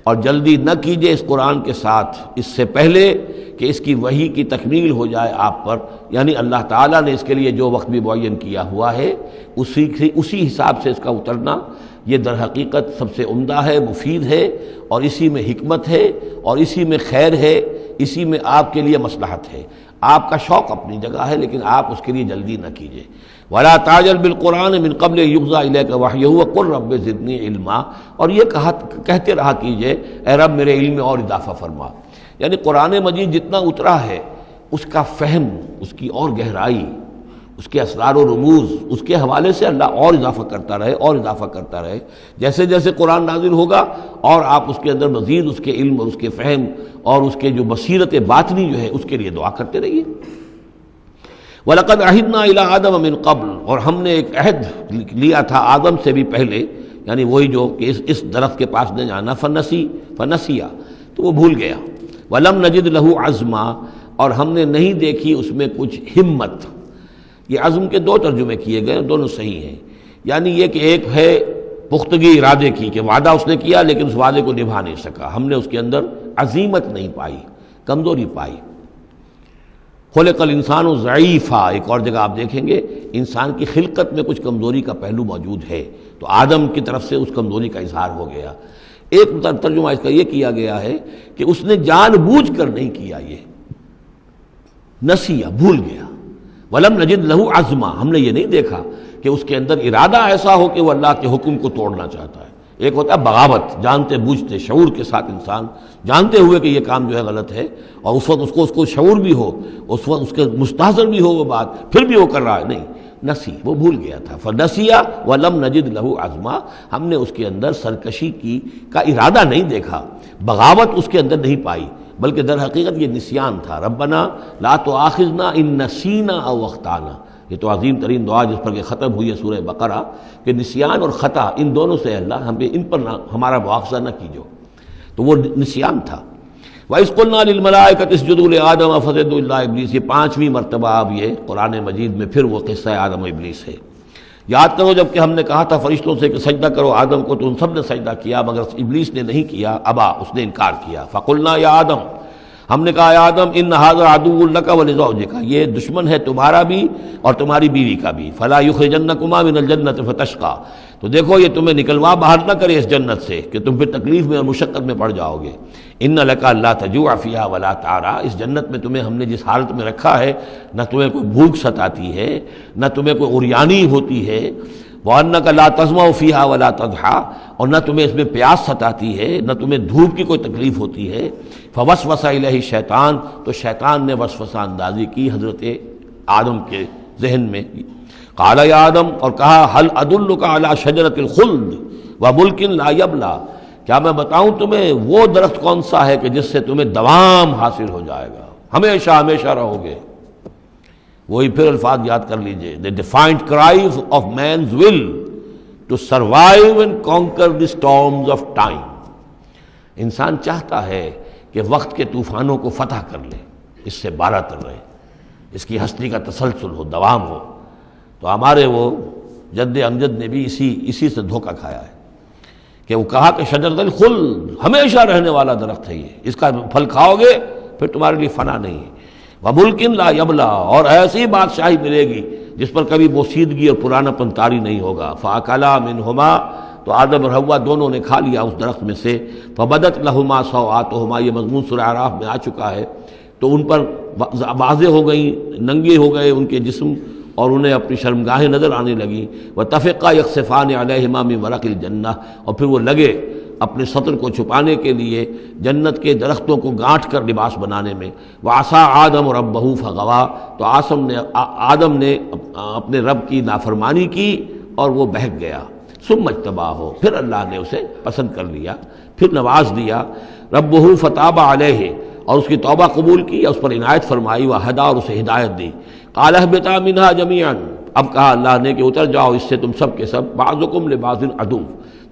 اور جلدی نہ کیجئے اس قرآن کے ساتھ اس سے پہلے کہ اس کی وحی کی تکمیل ہو جائے آپ پر، یعنی اللہ تعالیٰ نے اس کے لیے جو وقت بھی معین کیا ہوا ہے اسی حساب سے اس کا اترنا یہ در حقیقت سب سے عمدہ ہے، مفید ہے، اور اسی میں حکمت ہے، اور اسی میں خیر ہے، اسی میں آپ کے لیے مصلحت ہے۔ آپ کا شوق اپنی جگہ ہے لیکن آپ اس کے لیے جلدی نہ کیجئے۔ ولا تعجل بالقرآن من قبل یقضى الیک وحیہ وقل رب زدنی علما، اور یہ کہتے رہا کیجئے اے رب میرے علم میں اور اضافہ فرما۔ یعنی قرآن مجید جتنا اترا ہے اس کا فہم، اس کی اور گہرائی، اس کے اسرار و رموز، اس کے حوالے سے اللہ اور اضافہ کرتا رہے اور اضافہ کرتا رہے۔ جیسے جیسے قرآن نازل ہوگا اور آپ اس کے اندر مزید اس کے علم اور اس کے فہم اور اس کے جو بصیرت باطنی جو ہے اس کے لیے دعا کرتے رہیے۔ وَلَقَدْ عَهِدْنَا إِلَىٰ آدَمَ مِن قَبْلُ، اور ہم نے ایک عہد لیا تھا آدم سے بھی پہلے، یعنی وہی جو کہ اس درخت کے پاس نہ جانا، فنسیا، تو وہ بھول گیا۔ وَلَمْ نَجِدْ لَهُ عَزْمًا، اور ہم نے نہیں دیکھی اس میں کچھ ہمت۔ یہ عزم کے دو ترجمے کیے گئے، دونوں صحیح ہیں۔ یعنی یہ کہ ایک ہے پختگی ارادے کی کہ وعدہ اس نے کیا لیکن اس وعدے کو نبھا نہیں سکا، ہم نے اس کے اندر عزیمت نہیں پائی، کمزوری پائی۔ خلق الانسان ضعیفا، ایک اور جگہ آپ دیکھیں گے انسان کی خلقت میں کچھ کمزوری کا پہلو موجود ہے، تو آدم کی طرف سے اس کمزوری کا اظہار ہو گیا۔ ایک ترجمہ اس کا یہ کیا گیا ہے کہ اس نے جان بوجھ کر نہیں کیا، یہ نسیہ، بھول گیا۔ وَلَمْ نَجِدْ لَهُ عَزْمًا، ہم نے یہ نہیں دیکھا کہ اس کے اندر ارادہ ایسا ہو کہ وہ اللہ کے حکم کو توڑنا چاہتا ہے۔ ایک ہوتا ہے بغاوت، جانتے بوجھتے شعور کے ساتھ انسان جانتے ہوئے کہ یہ کام جو ہے غلط ہے، اور اس وقت اس کو شعور بھی ہو، اس وقت اس کے مستحضر بھی ہو وہ بات، پھر بھی وہ کر رہا ہے، نہیں، نسی، وہ بھول گیا تھا۔ فنسیا وَلَمْ نَجِدْ لَهُ عَزْمًا، ہم نے اس کے اندر سرکشی کا ارادہ نہیں دیکھا، بغاوت اس کے اندر نہیں پائی، بلکہ در حقیقت یہ نسیان تھا۔ ربنا لا تؤاخذنا ان نسینا او اخطانا، یہ تو عظیم ترین دعا جس پر کہ ختم ہوئی ہے سورہ بقرہ، کہ نسیان اور خطا ان دونوں سے اللہ ہمیں ان پر ہمارا مواخذہ نہ کیجو، تو وہ نسیان تھا۔ وَإِذْ قُلْنَا لِلْمَلَائِكَةِ اسْجُدُوا لِآدَمَ فَسَجَدُوا إِلَّا إِبْلِيسَ، یہ پانچویں مرتبہ اب یہ قرآن مجید میں پھر وہ قصہ آدم و ابلیس ہے۔ یاد کرو جب کہ ہم نے کہا تھا فرشتوں سے کہ سجدہ کرو آدم کو، تو ان سب نے سجدہ کیا مگر ابلیس نے نہیں کیا، ابا، اس نے انکار کیا۔ فَقُلْنَا يَا آدم، ہم نے کہا آدم ان ھذا عدو لک ولزوجک، یہ دشمن ہے تمہارا بھی اور تمہاری بیوی کا بھی، فلا یخرجنکما من الجنۃ فتشقى، تو دیکھو یہ تمہیں نکلوا باہر نہ کرے اس جنت سے کہ تم پھر تکلیف میں اور مشقت میں پڑ جاؤ گے۔ ان لک الا تجوع فیھا ولا تعرى، اس جنت میں تمہیں ہم نے جس حالت میں رکھا ہے نہ تمہیں کوئی بھوک ستاتی ہے نہ تمہیں کوئی عریانی ہوتی ہے، وَأَنَّكَ لَا تَظْمَأُ فِيهَا وَلَا تَضْحَىٰ، اور نہ تمہیں اس میں پیاس ستاتی ہے نہ تمہیں دھوپ کی کوئی تکلیف ہوتی ہے۔ فَوَسْوَسَ إِلَيْهِ الشَّيْطَانُ، تو شیطان نے وسوسہ اندازی کی حضرت آدم کے ذہن میں۔ قَالَ يَا آدم، اور کہا هَلْ أَدُلُّكَ عَلَىٰ شَجَرَةِ الْخُلْدِ وَمُلْكٍ لَا يَبْلَىٰ، کیا میں بتاؤں تمہیں وہ درخت کون سا ہے کہ جس سے تمہیں دوام حاصل ہو جائے گا، ہمیشہ ہمیشہ رہو گے۔ وہی پھر الفاظ یاد کر لیجئے، the defiant cries of man's will to survive and conquer the storms of time۔ انسان چاہتا ہے کہ وقت کے طوفانوں کو فتح کر لے، اس سے بارہ تر رہے، اس کی ہستی کا تسلسل ہو، دوام ہو۔ تو ہمارے وہ جد امجد نے بھی اسی سے دھوکہ کھایا ہے کہ وہ کہا کہ شجرۃ الخلد، ہمیشہ رہنے والا درخت ہے یہ، اس کا پھل کھاؤ گے پھر تمہارے لیے فنا نہیں ہے۔ وَمُلْكٍ لَا يَبْلَىٰ، اور ایسی بادشاہی ملے گی جس پر کبھی بوسیدگی اور پرانا پن طاری نہیں ہوگا۔ فَأَكَلَا مِنْهُمَا، تو آدم اور حوا دونوں نے کھا لیا اس درخت میں سے۔ فَبَدَتْ لَهُمَا سَوْآتُهُمَا، یہ مضمون سورہ اعراف میں آ چکا ہے، تو ان پر واضح ہو گئی، ننگے ہو گئے ان کے جسم اور انہیں اپنی شرمگاہیں نظر آنے لگیں۔ وَتَفِقَّا يَخْصِفَانِ عَلَيْهِمَا مِن وَرَقِ الْجَنَّةِ، اور پھر وہ لگے اپنے سطر کو چھپانے کے لیے جنت کے درختوں کو گانٹھ کر لباس بنانے میں۔ وَعَصَىٰ آدَمُ رَبَّهُ فَغَوَىٰ، تو آدم نے اپنے رب کی نافرمانی کی اور وہ بہک گیا۔ ثُمَّ اجْتَبَاهُ، پھر اللہ نے اسے پسند کر لیا، پھر نواز دیا۔ رَبُّهُ فَتَابَ عَلَيْهِ، اور اس کی توبہ قبول کی، اس پر عنایت فرمائی۔ وَهَدَىٰ، اور اسے ہدایت دی۔ قَالَ اهْبِطَا مِنْهَا جَمِيعًا، اب کہا اللہ نے کہ اتر جاؤ اس سے تم سب کے سب، بعضکم لبعض عدو،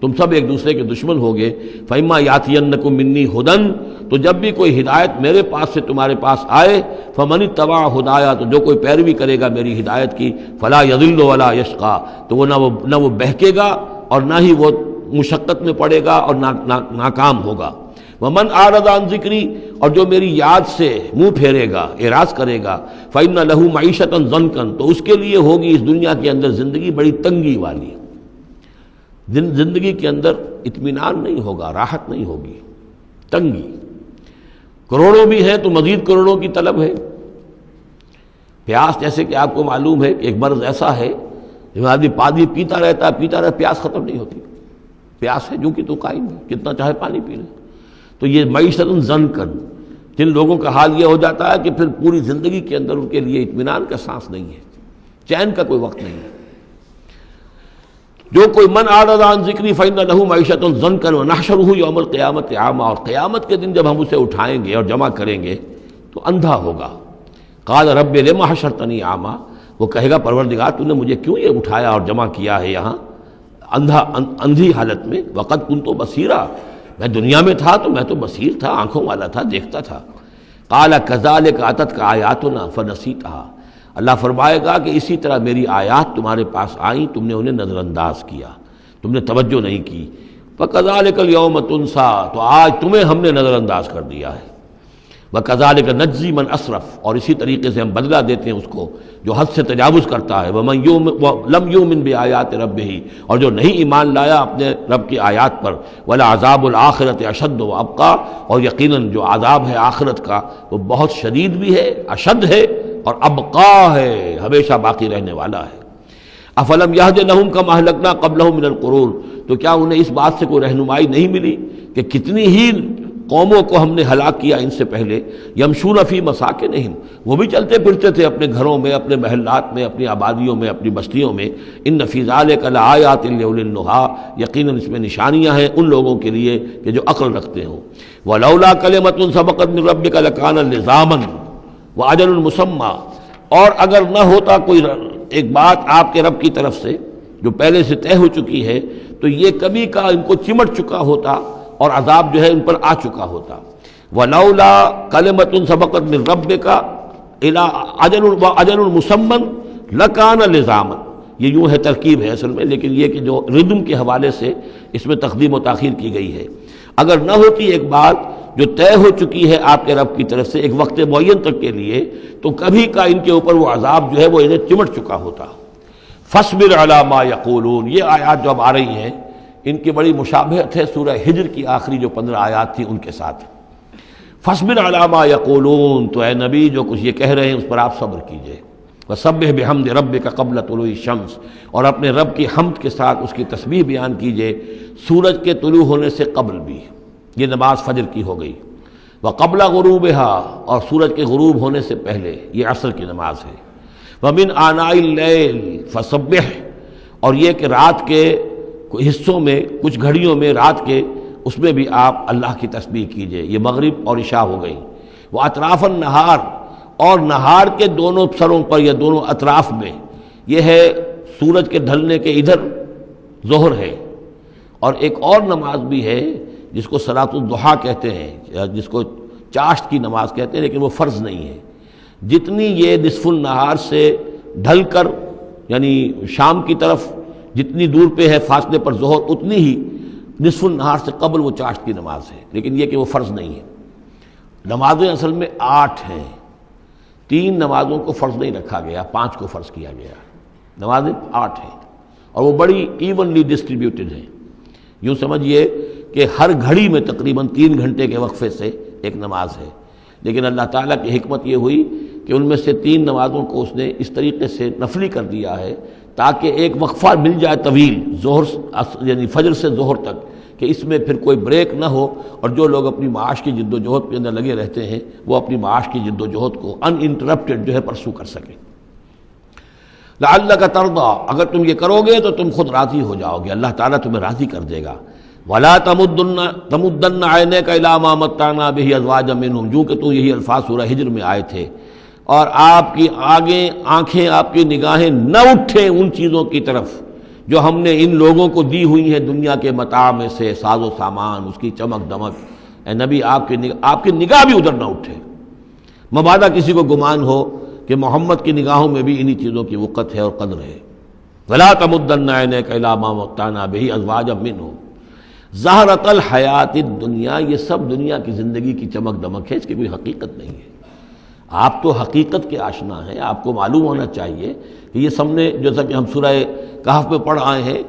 تم سب ایک دوسرے کے دشمن ہوگے، فَإِمَّا يَأْتِيَنَّكُم مِّنِّي هُدًى، تو جب بھی کوئی ہدایت میرے پاس سے تمہارے پاس آئے، فَمَنِ اتَّبَعَ هُدَايَا، تو جو کوئی پیروی کرے گا میری ہدایت کی، فَلَا يَضِلُّ وَلَا يَشْقَىٰ، تو وہ نہ وہ بہکے گا اور نہ ہی وہ مشقت میں پڑے گا اور ناکام ہوگا۔ وَمَنْ أَعْرَضَ عَنْ ذِكْرِي، اور جو میری یاد سے منہ پھیرے گا، اعراض کرے گا، فَإِنَّ لَهُ مَعِيشَةً ضَنْكًا، تو اس کے لیے ہوگی اس دنیا کے اندر زندگی بڑی تنگی والی، زندگی کے اندر اطمینان نہیں ہوگا، راحت نہیں ہوگی، تنگی۔ کروڑوں بھی ہیں تو مزید کروڑوں کی طلب ہے۔ پیاس، جیسے کہ آپ کو معلوم ہے کہ ایک مرض ایسا ہے جو آدمی پانی پیتا رہتا ہے، پیاس ختم نہیں ہوتی، پیاس ہے جو کہ تو قائم ہے، کتنا چاہے پانی پی لے۔ تو یہ معیشت ضنکن، جن لوگوں کا حال یہ ہو جاتا ہے کہ پھر پوری زندگی کے اندر ان کے لیے اطمینان کا سانس نہیں ہے، چین کا کوئی وقت نہیں ہے۔ جو کوئی من اعرض عن ذکری فإن له معیشۃ ضنکا ونحشرہ یوم القیامۃ اعمی، اور قیامت کے دن جب ہم اسے اٹھائیں گے اور جمع کریں گے تو اندھا ہوگا۔ قال رب لم حشرتنی اعمی، وہ کہے گا پروردگار تو نے مجھے کیوں یہ اٹھایا اور جمع کیا ہے یہاں اندھی حالت میں، وقد کنت بصیرا، میں دنیا میں تھا تو میں تو بصیر تھا، آنکھوں والا تھا، دیکھتا تھا۔ قال کذالک اتتک آیاتنا فنسیتھا، اللہ فرمائے گا کہ اسی طرح میری آیات تمہارے پاس آئیں، تم نے انہیں نظر انداز کیا، تم نے توجہ نہیں کی۔ فکذالک الیوم تنسیٰ، تو آج تمہیں ہم نے نظر انداز کر دیا ہے۔ وکذالک نجزی من اسرف، اور اسی طریقے سے ہم بدلہ دیتے ہیں اس کو جو حد سے تجاوز کرتا ہے۔ ومن لم یؤمن بآیات ربہ، اور جو نہیں ایمان لایا اپنے رب کی آیات پر۔ ولعذاب الآخرۃ اشد وابقیٰ، اور یقیناً جو عذاب ہے آخرت کا وہ بہت شدید بھی ہے، اشد ہے اور ابقا ہے، ہمیشہ باقی رہنے والا ہے۔ افلم یہد لہم کما اہلکنا قبلہم من القرون، تو کیا انہیں اس بات سے کوئی رہنمائی نہیں ملی کہ کتنی ہی قوموں کو ہم نے ہلاک کیا ان سے پہلے۔ یمشون فی مساکنہم، وہ بھی چلتے پھرتے تھے اپنے گھروں میں، اپنے محلات میں، اپنی آبادیوں میں، اپنی بستیوں میں۔ ان فی ذلک لآیات لأولی النہی، یقیناً اس میں نشانیاں ہیں ان لوگوں کے لیے کہ جو عقل رکھتے ہوں۔ ولولا کلمۃ سبقت من ربک لکان لزاما وأجل مسمى، اور اگر نہ ہوتا کوئی ایک بات آپ کے رب کی طرف سے جو پہلے سے طے ہو چکی ہے تو یہ کبھی کا ان کو چمٹ چکا ہوتا اور عذاب جو ہے ان پر آ چکا ہوتا۔ ولولا کلمۃ سبقت من ربک الی اجل مسمى لکان لزاما، یہ یوں ہے، ترکیب ہے اصل میں، لیکن یہ کہ جو ردم کے حوالے سے اس میں تقدیم و تاخیر کی گئی ہے۔ اگر نہ ہوتی ایک بات جو طے ہو چکی ہے آپ کے رب کی طرف سے ایک وقت معین تک کے لیے، تو کبھی کا ان کے اوپر وہ عذاب جو ہے وہ انہیں چمٹ چکا ہوتا۔ فاصبر علی ما یقولون، یہ آیات جو اب آ رہی ہیں ان کی بڑی مشابہت ہے سورہ ہجر کی آخری جو 15 آیات تھی ان کے ساتھ۔ فاصبر علی ما یقولون، تو اے نبی جو کچھ یہ کہہ رہے ہیں اس پر آپ صبر کیجئے۔ وسبح بحمد ربک قبل طلوع الشمس، اور اپنے رب کی حمد کے ساتھ اس کی تسبیح بیان کیجئے سورج کے طلوع ہونے سے قبل بھی، یہ نماز فجر کی ہو گئی۔ وقبل غروبها، اور سورج کے غروب ہونے سے پہلے، یہ عصر کی نماز ہے۔ ومن آناء اللیل فسبح، اور یہ کہ رات کے حصوں میں، کچھ گھڑیوں میں رات کے، اس میں بھی آپ اللہ کی تسبیح کیجئے، یہ مغرب اور عشاء ہو گئی۔ واطراف النہار، اور نہار کے دونوں سروں پر یا دونوں اطراف میں، یہ ہے سورج کے ڈھلنے کے ادھر ظہر ہے، اور ایک اور نماز بھی ہے جس کو صلاۃ الضحیٰ کہتے ہیں یا جس کو چاشت کی نماز کہتے ہیں، لیکن وہ فرض نہیں ہے۔ جتنی یہ نصف النہار سے ڈھل کر یعنی شام کی طرف جتنی دور پہ ہے فاصلے پر ظہر، اتنی ہی نصف النہار سے قبل وہ چاشت کی نماز ہے، لیکن یہ کہ وہ فرض نہیں ہے۔ نمازیں اصل میں 8 ہیں، 3 نمازوں کو فرض نہیں رکھا گیا، 5 کو فرض کیا گیا۔ نمازیں 8 ہیں اور وہ بڑی ایونلی ڈسٹریبیوٹڈ ہیں، یوں سمجھیے کہ ہر گھڑی میں تقریباً 3 گھنٹے کے وقفے سے ایک نماز ہے، لیکن اللہ تعالیٰ کی حکمت یہ ہوئی کہ ان میں سے 3 نمازوں کو اس نے اس طریقے سے نفلی کر دیا ہے تاکہ ایک وقفہ مل جائے طویل، ظہر یعنی فجر سے ظہر تک، کہ اس میں پھر کوئی بریک نہ ہو، اور جو لوگ اپنی معاش کی جد و جہد کے اندر لگے رہتے ہیں وہ اپنی معاش کی جد و جہد کو ان انٹرپٹڈ جو ہے پرسو کر سکیں۔ لعلک ترضی، اگر تم یہ کرو گے تو تم خود راضی ہو جاؤ گے، اللہ تعالیٰ تمہیں راضی کر دے گا۔ ولا تمدن عینیک الی ما متعنا بہ ازواجا منہم، جو کہ تو یہی الفاظ سورہ ہجر میں آئے تھے، اور آپ کی آنکھیں آپ کی نگاہیں نہ اٹھیں ان چیزوں کی طرف جو ہم نے ان لوگوں کو دی ہوئی ہیں دنیا کے متاع میں سے، ساز و سامان، اس کی چمک دمک۔ اے نبی آپ کی نگاہ بھی ادھر نہ اٹھے، مبادا کسی کو گمان ہو کہ محمد کی نگاہوں میں بھی انہی چیزوں کی وقت ہے اور قدر ہے۔ وَلَا تَمُدَّنَّ عَيْنَيْكَ إِلَىٰ مَا مَتَّعْنَا بِهِ أَزْوَاجًا مِّنْهُمْ زَهْرَةَ الْحَيَاةِ الدُّنْيَا، یہ سب دنیا کی زندگی کی چمک دمک ہے، اس کی کوئی حقیقت نہیں ہے۔ آپ تو حقیقت کے آشنا ہیں، آپ کو معلوم ہونا چاہیے کہ یہ سب نے، جیسا کہ ہم سورہ کہف میں پڑھ آئے ہیں،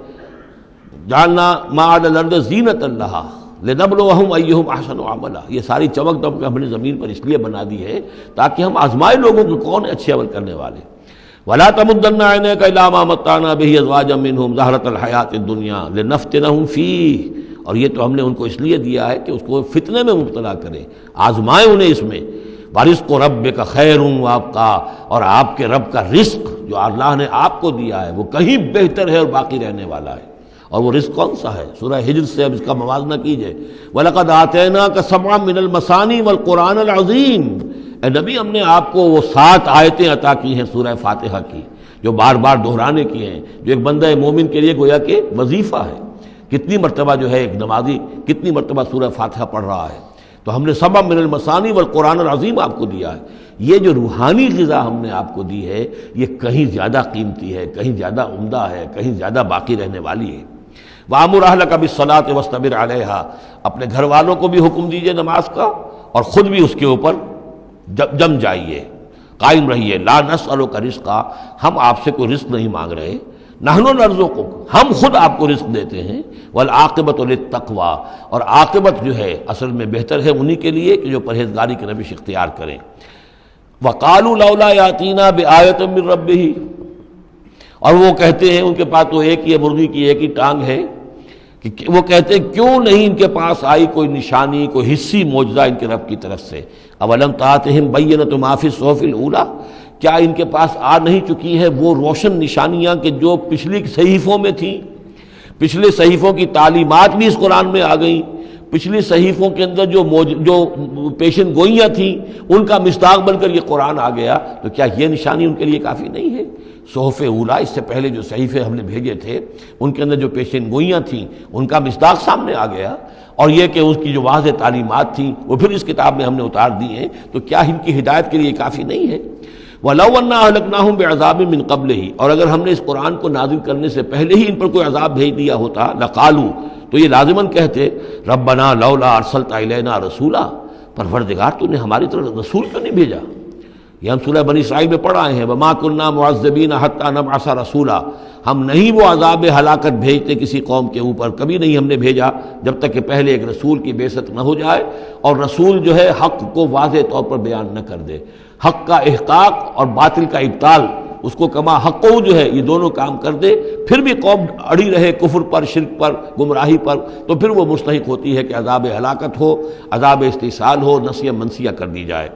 جعلنا ما علی الارض زینۃ لہا لنبلوہم ایہم احسن عملا، یہ ساری چمک دمک ہم نے زمین پر اس لیے بنا دی ہے تاکہ ہم آزمائے لوگوں کو کون ہے اچھے عمل کرنے والے۔ ولا تمدن عینیک الی ما متعنا بہ ازواجا منہم زہرۃ الحیاۃ الدنیا لنفتنہم فیہ، اور یہ تو ہم نے ان کو اس لیے دیا ہے کہ اس کو فتنے میں مبتلا کریں، آزمائیں انہیں اس میں۔ ورزق ربک خیر وابقی، اور آپ کے رب کا رزق جو اللہ نے آپ کو دیا ہے وہ کہیں بہتر ہے اور باقی رہنے والا ہے۔ اور وہ رزق کون سا ہے؟ سورہ ہجر سے اب اس کا موازنہ کیجئے۔ وَلَقَدْ آتَيْنَاكَ سَبْعًا مِّنَ الْمَثَانِي وَالْقُرْآنَ الْعَظِيمِ، اے نبی ہم نے آپ کو وہ 7 آیتیں عطا کی ہیں سورہ فاتحہ کی، جو بار بار دہرانے کی ہیں، جو ایک بندہ مومن کے لیے گویا کہ وظیفہ ہے۔ کتنی مرتبہ جو ہے ایک نمازی کتنی مرتبہ سورہ فاتحہ پڑھ رہا ہے، تو ہم نے سبع من المثانی والقرآن العظیم آپ کو دیا ہے۔ یہ جو روحانی غذا ہم نے آپ کو دی ہے یہ کہیں زیادہ قیمتی ہے، کہیں زیادہ عمدہ ہے، کہیں زیادہ باقی رہنے والی ہے۔ وَأَمُرْ أَهْلَكَ بِالصَّلَاةِ وَاصْطَبِرْ عَلَيْهَا، اپنے گھر والوں کو بھی حکم دیجئے نماز کا اور خود بھی اس کے اوپر جم جائیے، قائم رہیے۔ لا نسألک رزقا، ہم آپ سے کوئی رزق نہیں مانگ رہے، نحن نرزقک، ہم خود آپ کو رزق دیتے ہیں۔ والعاقبۃ للتقوی، اور عاقبت جو ہے اصل میں بہتر ہے انہی کے لیے کہ جو پرہیزگاری کی روش اختیار کریں۔ وقالوا لولا یاتینا بآیۃ من ربہ، اور وہ کہتے ہیں ان کے پاس تو ایک ہی مرغی کی ایک ہی ٹانگ ہے، کہ وہ کہتے ہیں کیوں نہیں ان کے پاس آئی کوئی نشانی، کوئی حصی معجزہ ان کے رب کی طرف سے۔ اولم تاتہم بینۃ ما فی الصحف الاولی، کیا ان کے پاس آ نہیں چکی ہے وہ روشن نشانیاں کہ جو پچھلی صحیفوں میں تھیں؟ پچھلے صحیفوں کی تعلیمات بھی اس قرآن میں آ گئیں، پچھلی صحیفوں کے اندر جو پیشن گوئیاں تھیں ان کا مصداق بن کر یہ قرآن آ گیا، تو کیا یہ نشانی ان کے لیے کافی نہیں ہے؟ صحف اولا، اس سے پہلے جو صحیفے ہم نے بھیجے تھے ان کے اندر جو پیشن گوئیاں تھیں ان کا مصداق سامنے آ گیا، اور یہ کہ اس کی جو واضح تعلیمات تھیں وہ پھر اس کتاب میں ہم نے اتار دی ہیں، تو کیا ان کی ہدایت کے لیے کافی نہیں ہے؟ وَلَوْ أَنَّا أَهْلَكْنَاهُمْ بِعَذَابٍ مِّن قَبْلِهِ، اور اگر ہم نے اس قرآن کو نازل کرنے سے پہلے ہی ان پر کوئی عذاب بھیج دیا ہوتا، لَقَالُوا، تو یہ لازماً کہتے رَبَّنَا لَوْلَا أَرْسَلْتَ إِلَيْنَا رَسُولًا، پروردگار تو نے ہماری طرف رسول کیوں نہیں بھیجا؟ یہ ہم سورہ بنی اسرائیل میں پڑھ آئے ہیں، وَمَا كُنَّا مُعَذِّبِينَ حَتَّىٰ نَبْعَثَ رَسُولًا، ہم نہیں وہ عذاب ہلاکت بھیجتے کسی قوم کے اوپر، کبھی نہیں ہم نے بھیجا جب تک کہ پہلے ایک رسول کی بعثت نہ ہو جائے، اور رسول جو ہے حق کو واضح طور پر بیان نہ کر دے، حق کا احقاق اور باطل کا ابطال، اس کو کما حقو جو ہے یہ دونوں کام کر دے، پھر بھی قوم اڑی رہے کفر پر، شرک پر، گمراہی پر، تو پھر وہ مستحق ہوتی ہے کہ عذاب ہلاکت ہو، عذاب استحصال ہو، نسیہ منسیہ کر دی جائے۔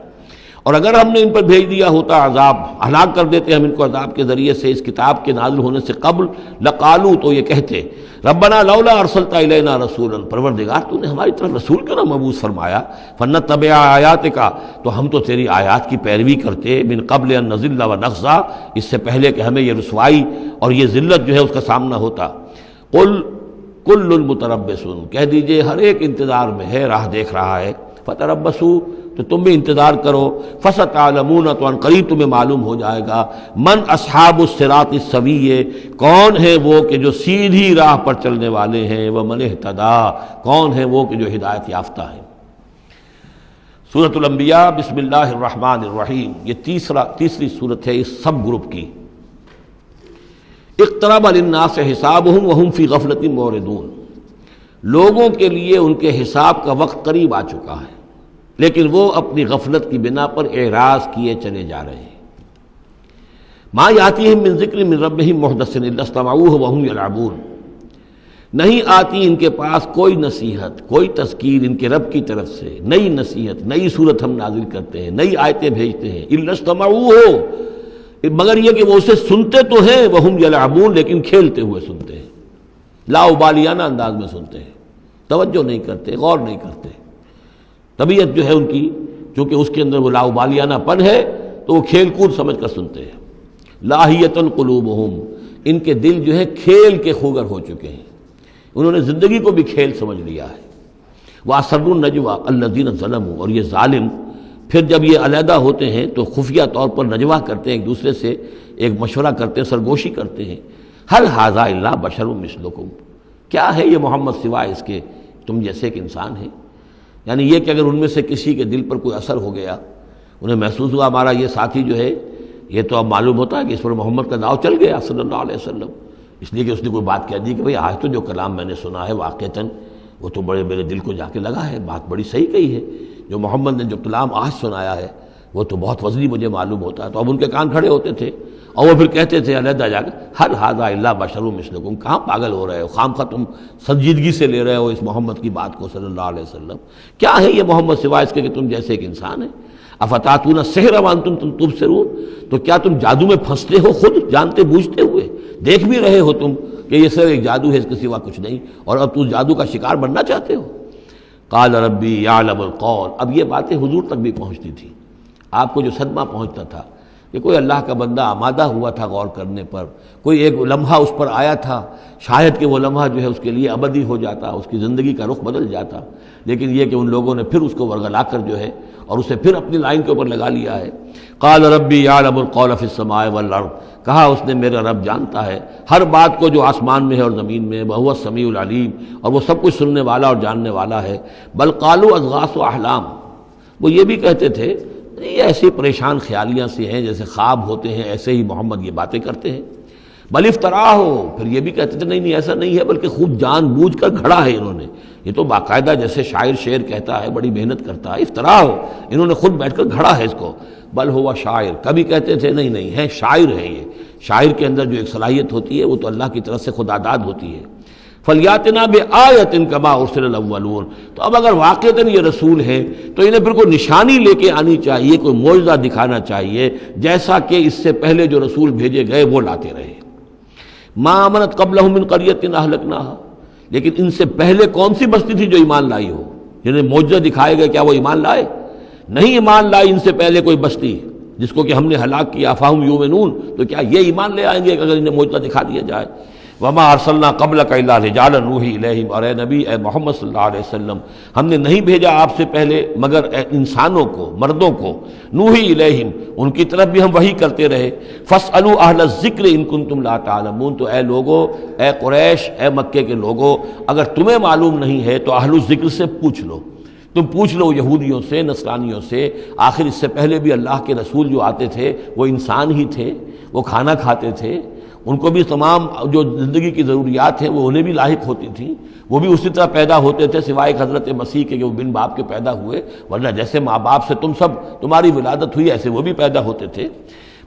اور اگر ہم نے ان پر بھیج دیا ہوتا عذاب، ہلاک کر دیتے ہم ان کو عذاب کے ذریعے سے اس کتاب کے نازل ہونے سے قبل، لقالو، تو یہ کہتے ربنا لولا ارسلت الینا رسولا، پروردگار تو نے ہماری طرف رسول کیوں نہ مبعوث فرمایا، فنتبع آیاتک، تو ہم تو تیری آیات کی پیروی کرتے، من قبل ان نذل ونخزى، اس سے پہلے کہ ہمیں یہ رسوائی اور یہ ذلت جو ہے اس کا سامنا ہوتا۔ قل کل متربص، کہہ دیجئے ہر ایک انتظار میں ہے، راہ دیکھ رہا ہے، فتربصوا، تو تم بھی انتظار کرو، فستعلمون، تو ان قریب تمہیں معلوم ہو جائے گا، من اصحاب الصراط السوی، کون ہے وہ کہ جو سیدھی راہ پر چلنے والے ہیں، ومن اہتدی، کون ہے وہ کہ جو ہدایت یافتہ ہیں۔ سورۃ الانبیاء، بسم اللہ الرحمن الرحیم، یہ تیسری سورت ہے اس سب گروپ کی۔ اقترب للناس حسابهم وهم فی غفلۃ معرضون، لوگوں کے لیے ان کے حساب کا وقت قریب آ چکا ہے لیکن وہ اپنی غفلت کی بنا پر اعراض کیے چلے جا رہے ہیں۔ ما یاتیہم من ذکر من ربہم محدث الا استمعوہ وہم یلعبون، نہیں آتی ان کے پاس کوئی نصیحت، کوئی تذکیر ان کے رب کی طرف سے، نئی نصیحت، نئی صورت ہم نازل کرتے ہیں، نئی آیتیں بھیجتے ہیں، الا استمعوہ، مگر یہ کہ وہ اسے سنتے تو ہیں، وہم یلعبون، لیکن کھیلتے ہوئے سنتے ہیں، لا ابالیانہ انداز میں سنتے ہیں، توجہ نہیں کرتے، غور نہیں کرتے۔ طبیعت جو ہے ان کی، چونکہ اس کے اندر وہ لاؤبالیانہ پن ہے، تو تو وہ کھیل کود سمجھ کر سنتے ہیں۔ لاہیۃ قلوبہم، ان کے دل جو ہے کھیل کے خوگر ہو چکے ہیں، انہوں نے زندگی کو بھی کھیل سمجھ لیا ہے۔ وَأَسَرُّوا النَّجْوَىٰ الَّذِينَ ظَلَمُوا، اور یہ ظالم پھر جب یہ علیحدہ ہوتے ہیں تو خفیہ طور پر نجوا کرتے ہیں، ایک دوسرے سے ایک مشورہ کرتے ہیں، سرگوشی کرتے ہیں، هَلْ هَٰذَا إِلَّا بَشَرٌ مِثْلُكُمْ، کیا ہے یہ محمد سوائے اس کے تم جیسے ایک انسان ہے۔ یعنی یہ کہ اگر ان میں سے کسی کے دل پر کوئی اثر ہو گیا، انہیں محسوس ہوا ہمارا یہ ساتھی جو ہے یہ تو اب معلوم ہوتا ہے کہ اس پر محمد کا داؤ چل گیا صلی اللہ علیہ وسلم، اس لیے کہ اس نے کوئی بات کہہ دی کہ بھئی آج تو جو کلام میں نے سنا ہے واقعتاً وہ تو بڑے میرے دل کو جا کے لگا ہے، بات بڑی صحیح کہی ہے، جو محمد نے جو کلام آج سنایا ہے وہ تو بہت وزنی مجھے معلوم ہوتا ہے۔ تو اب ان کے کان کھڑے ہوتے تھے اور وہ پھر کہتے تھے علیحدہ جا کر هَلْ هَٰذَا إِلَّا بَشَرٌ مِثْلُكُمْ، کہاں پاگل ہو رہے ہو، خامخواہ تم سنجیدگی سے لے رہے ہو اس محمد کی بات کو صلی اللہ علیہ وسلم، کیا ہے یہ محمد سوائے اس کے کہ تم جیسے ایک انسان ہے۔ افتاتون السحر وانتم تبصرون، تو کیا تم جادو میں پھنستے ہو خود جانتے بوجھتے ہوئے، دیکھ بھی رہے ہو تم کہ یہ صرف ایک جادو ہے، اس کے سوا کچھ نہیں، اور اب تم جادو کا شکار بننا چاہتے ہو۔ قال ربی یعلم القول، اب یہ باتیں حضور تک بھی پہنچتی تھی، آپ کو جو صدمہ پہنچتا تھا کہ کوئی اللہ کا بندہ آمادہ ہوا تھا غور کرنے پر، کوئی ایک لمحہ اس پر آیا تھا، شاید کہ وہ لمحہ جو ہے اس کے لیے ابدی ہو جاتا، اس کی زندگی کا رخ بدل جاتا، لیکن یہ کہ ان لوگوں نے پھر اس کو ورگلا کر جو ہے اور اسے پھر اپنی لائن کے اوپر لگا لیا ہے۔ قال ربی یعلم القول فی السماء والارض، کہا اس نے میرا رب جانتا ہے ہر بات کو جو آسمان میں ہے اور زمین میں، وہو السمیع العلیم، اور وہ سب کچھ سننے والا اور جاننے والا ہے۔ بل قالوا اضغاث احلام، وہ یہ بھی کہتے تھے یہ ایسی پریشان خیالیاں سی ہیں جیسے خواب ہوتے ہیں، ایسے ہی محمد یہ باتیں کرتے ہیں۔ بل افطرا ہو، پھر یہ بھی کہتے تھے نہیں ایسا نہیں ہے، بلکہ خوب جان بوجھ کر گھڑا ہے انہوں نے، یہ تو باقاعدہ جیسے شاعر شعر کہتا ہے بڑی محنت کرتا ہے، افطرا ہو، انہوں نے خود بیٹھ کر گھڑا ہے اس کو۔ بل ہوا شاعر، کبھی کہتے تھے نہیں ہے شاعر ہے، یہ شاعر کے اندر جو ایک صلاحیت ہوتی ہے وہ تو اللہ کی طرف سے خدا داد ہوتی ہے۔ فلیاتنا بآیۃ کما ارسل الاولون، تو اب اگر واقعتاً یہ رسول ہے تو انہیں پھر کوئی نشانی لے کے آنی چاہیے، کوئی معجزہ دکھانا چاہیے، جیسا کہ اس سے پہلے جو رسول بھیجے گئے وہ لاتے رہے۔ ما آمنت قبلہم من قریۃ اہلکناہا، لیکن ان سے پہلے کون سی بستی تھی جو ایمان لائی ہو، جنہیں معجزہ دکھائے گئے، کیا وہ ایمان لائے؟ نہیں ایمان لائی ان سے پہلے کوئی بستی جس کو کہ ہم نے ہلاک کیا، فہم یؤمنون، تو کیا یہ ایمان لے آئیں گے اگر انہیں معجزہ دکھا دیا جائے؟ وما ارسلنا قبلک الا رجالا نوحی الیہم، اور اے نبی اے محمد صلی اللہ علیہ وسلم ہم نے نہیں بھیجا آپ سے پہلے مگر انسانوں کو، مردوں کو، نوحی الیہم ان کی طرف بھی ہم وحی کرتے رہے۔ فاسألوا اہل الذکر ان کنتم لا تعلمون، تو اے لوگو، اے قریش، اے مکے کے لوگو، اگر تمہیں معلوم نہیں ہے تو اہل الذکر سے پوچھ لو، تم پوچھ لو یہودیوں سے، نصرانیوں سے، آخر اس سے پہلے بھی اللہ کے رسول جو آتے تھے وہ انسان ہی تھے، وہ کھانا کھاتے تھے، ان کو بھی تمام جو زندگی کی ضروریات ہیں وہ انہیں بھی لاحق ہوتی تھیں، وہ بھی اسی طرح پیدا ہوتے تھے سوائے حضرت مسیح کے کہ وہ بن باپ کے پیدا ہوئے، ورنہ جیسے ماں باپ سے تم سب تمہاری ولادت ہوئی ایسے وہ بھی پیدا ہوتے تھے۔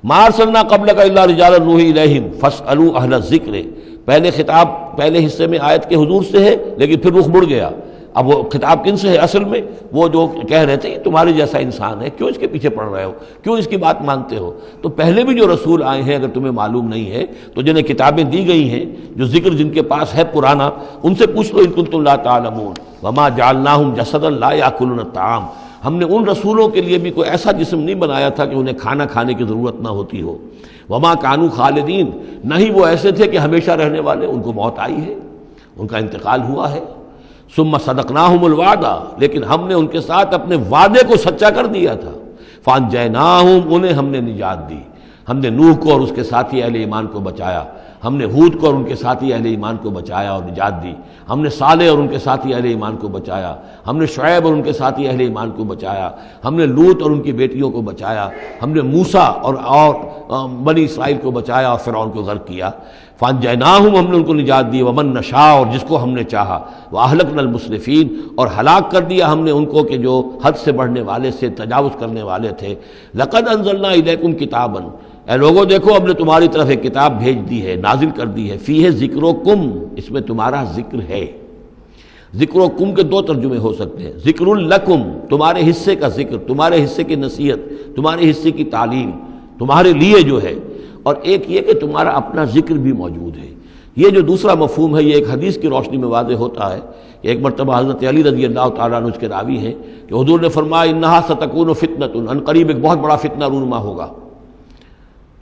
ما ارسلنا قبلک الا رجالا نوحی الیہم فاسألوا اہل الذکر، پہلے خطاب پہلے حصے میں آیت کے حضور سے ہے لیکن پھر رخ مڑ گیا، اب وہ خطاب کن سے ہے؟ اصل میں وہ جو کہہ رہے تھے تمہارے جیسا انسان ہے، کیوں اس کے پیچھے پڑ رہے ہو، کیوں اس کی بات مانتے ہو؟ تو پہلے بھی جو رسول آئے ہیں اگر تمہیں معلوم نہیں ہے تو جنہیں کتابیں دی گئی ہیں، جو ذکر جن کے پاس ہے پرانا، ان سے پوچھ لو ان کنتم لا تعلمون۔ وما جعلناہم جسدا لا یاکلون الطعام، ہم نے ان رسولوں کے لیے بھی کوئی ایسا جسم نہیں بنایا تھا کہ انہیں کھانا کھانے کی ضرورت نہ ہوتی ہو۔ وما کانوا خالدین، نہیں وہ ایسے تھے کہ ہمیشہ رہنے والے، ان کو موت آئی ہے، ان کا انتقال ہوا ہے۔ ثم صدقناہم الوعدہ، لیکن ہم نے ان کے ساتھ اپنے وعدے کو سچا کر دیا تھا۔ فانجیناہم، انہیں ہم نے نجات دی، ہم نے نوح کو اور اس کے ساتھی اہل ایمان کو بچایا، ہم نے ہود کو اور ان کے ساتھی اہل ایمان کو بچایا اور نجات دی، ہم نے صالح اور ان کے ساتھی اہل ایمان کو بچایا، ہم نے شعیب اور ان کے ساتھی اہل ایمان کو بچایا، ہم نے لوط اور ان کی بیٹیوں کو بچایا، ہم نے موسیٰ اور بنی اسرائیل کو بچایا اور فرعون کو غرق کیا۔ فانجیناہم، ہم نے ان کو نجات دی، ومن نشاء، اور جس کو ہم نے چاہا، واہلکنا المسرفین، اور ہلاک کر دیا ہم نے ان کو کہ جو حد سے بڑھنے والے سے تجاوز کرنے والے تھے۔ لقد انزلنا الیکم کتابا، اے لوگوں دیکھو ہم نے تمہاری طرف ایک کتاب بھیج دی ہے، نازل کر دی ہے، فیہ ذکرکم، اس میں تمہارا ذکر ہے۔ ذکرکم کے دو ترجمے ہو سکتے ہیں، ذکر لکم، تمہارے حصے کا ذکر، تمہارے حصے کی نصیحت، تمہارے حصے کی تعلیم، تمہارے لیے جو ہے، اور ایک یہ کہ تمہارا اپنا ذکر بھی موجود ہے۔ یہ جو دوسرا مفہوم ہے یہ ایک حدیث کی روشنی میں واضح ہوتا ہے کہ ایک مرتبہ حضرت علی رضی اللہ تعالیٰ عنہ کے راوی ہیں کہ حضور نے فرمایا انہا ستکون فتنۃ، ان قریب ایک بہت بڑا فتنہ رونما ہوگا۔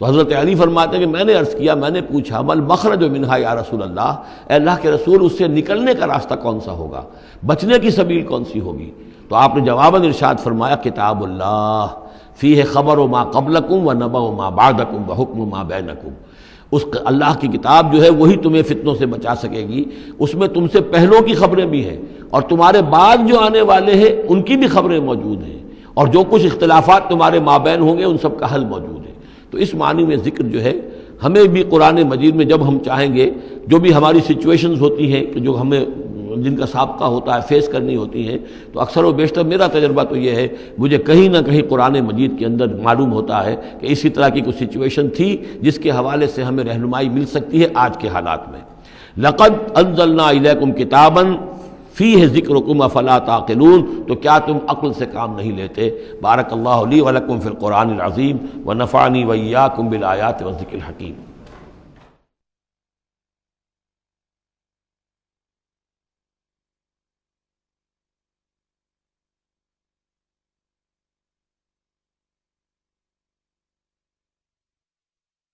تو حضرت علی فرماتے ہیں کہ میں نے عرض کیا، میں نے پوچھا مل مخرج منہا یا رسول اللہ، اے اللہ کے رسول اس سے نکلنے کا راستہ کون سا ہوگا، بچنے کی سبیل کون سی ہوگی؟ تو آپ نے جواباً ارشاد فرمایا کتاب اللہ فیہ خبر ما قبلکم و نبأ ما بعدکم و حکم ما بینکم، اس اللہ کی کتاب جو ہے وہی تمہیں فتنوں سے بچا سکے گی، اس میں تم سے پہلوں کی خبریں بھی ہیں اور تمہارے بعد جو آنے والے ہیں ان کی بھی خبریں موجود ہیں، اور جو کچھ اختلافات تمہارے مابین ہوں گے ان سب کا حل موجود ہے۔ تو اس معنی میں ذکر جو ہے ہمیں بھی قرآن مجید میں جب ہم چاہیں گے جو بھی ہماری سچویشنز ہوتی ہیں کہ جو ہمیں جن کا سابقہ ہوتا ہے فیس کرنی ہوتی ہیں، تو اکثر و بیشتر میرا تجربہ تو یہ ہے مجھے کہیں نہ کہیں قرآن مجید کے اندر معلوم ہوتا ہے کہ اسی طرح کی کوئی سچویشن تھی جس کے حوالے سے ہمیں رہنمائی مل سکتی ہے آج کے حالات میں۔ لقد انزلنا الیکم کتابا فیہ ذکرکم افلا تعقلون، تو کیا تم عقل سے کام نہیں لیتے؟ بارک اللہ لی ولکم فی القرآن العظیم ونفعنی وایاکم بالآیات والذکر الحکیم۔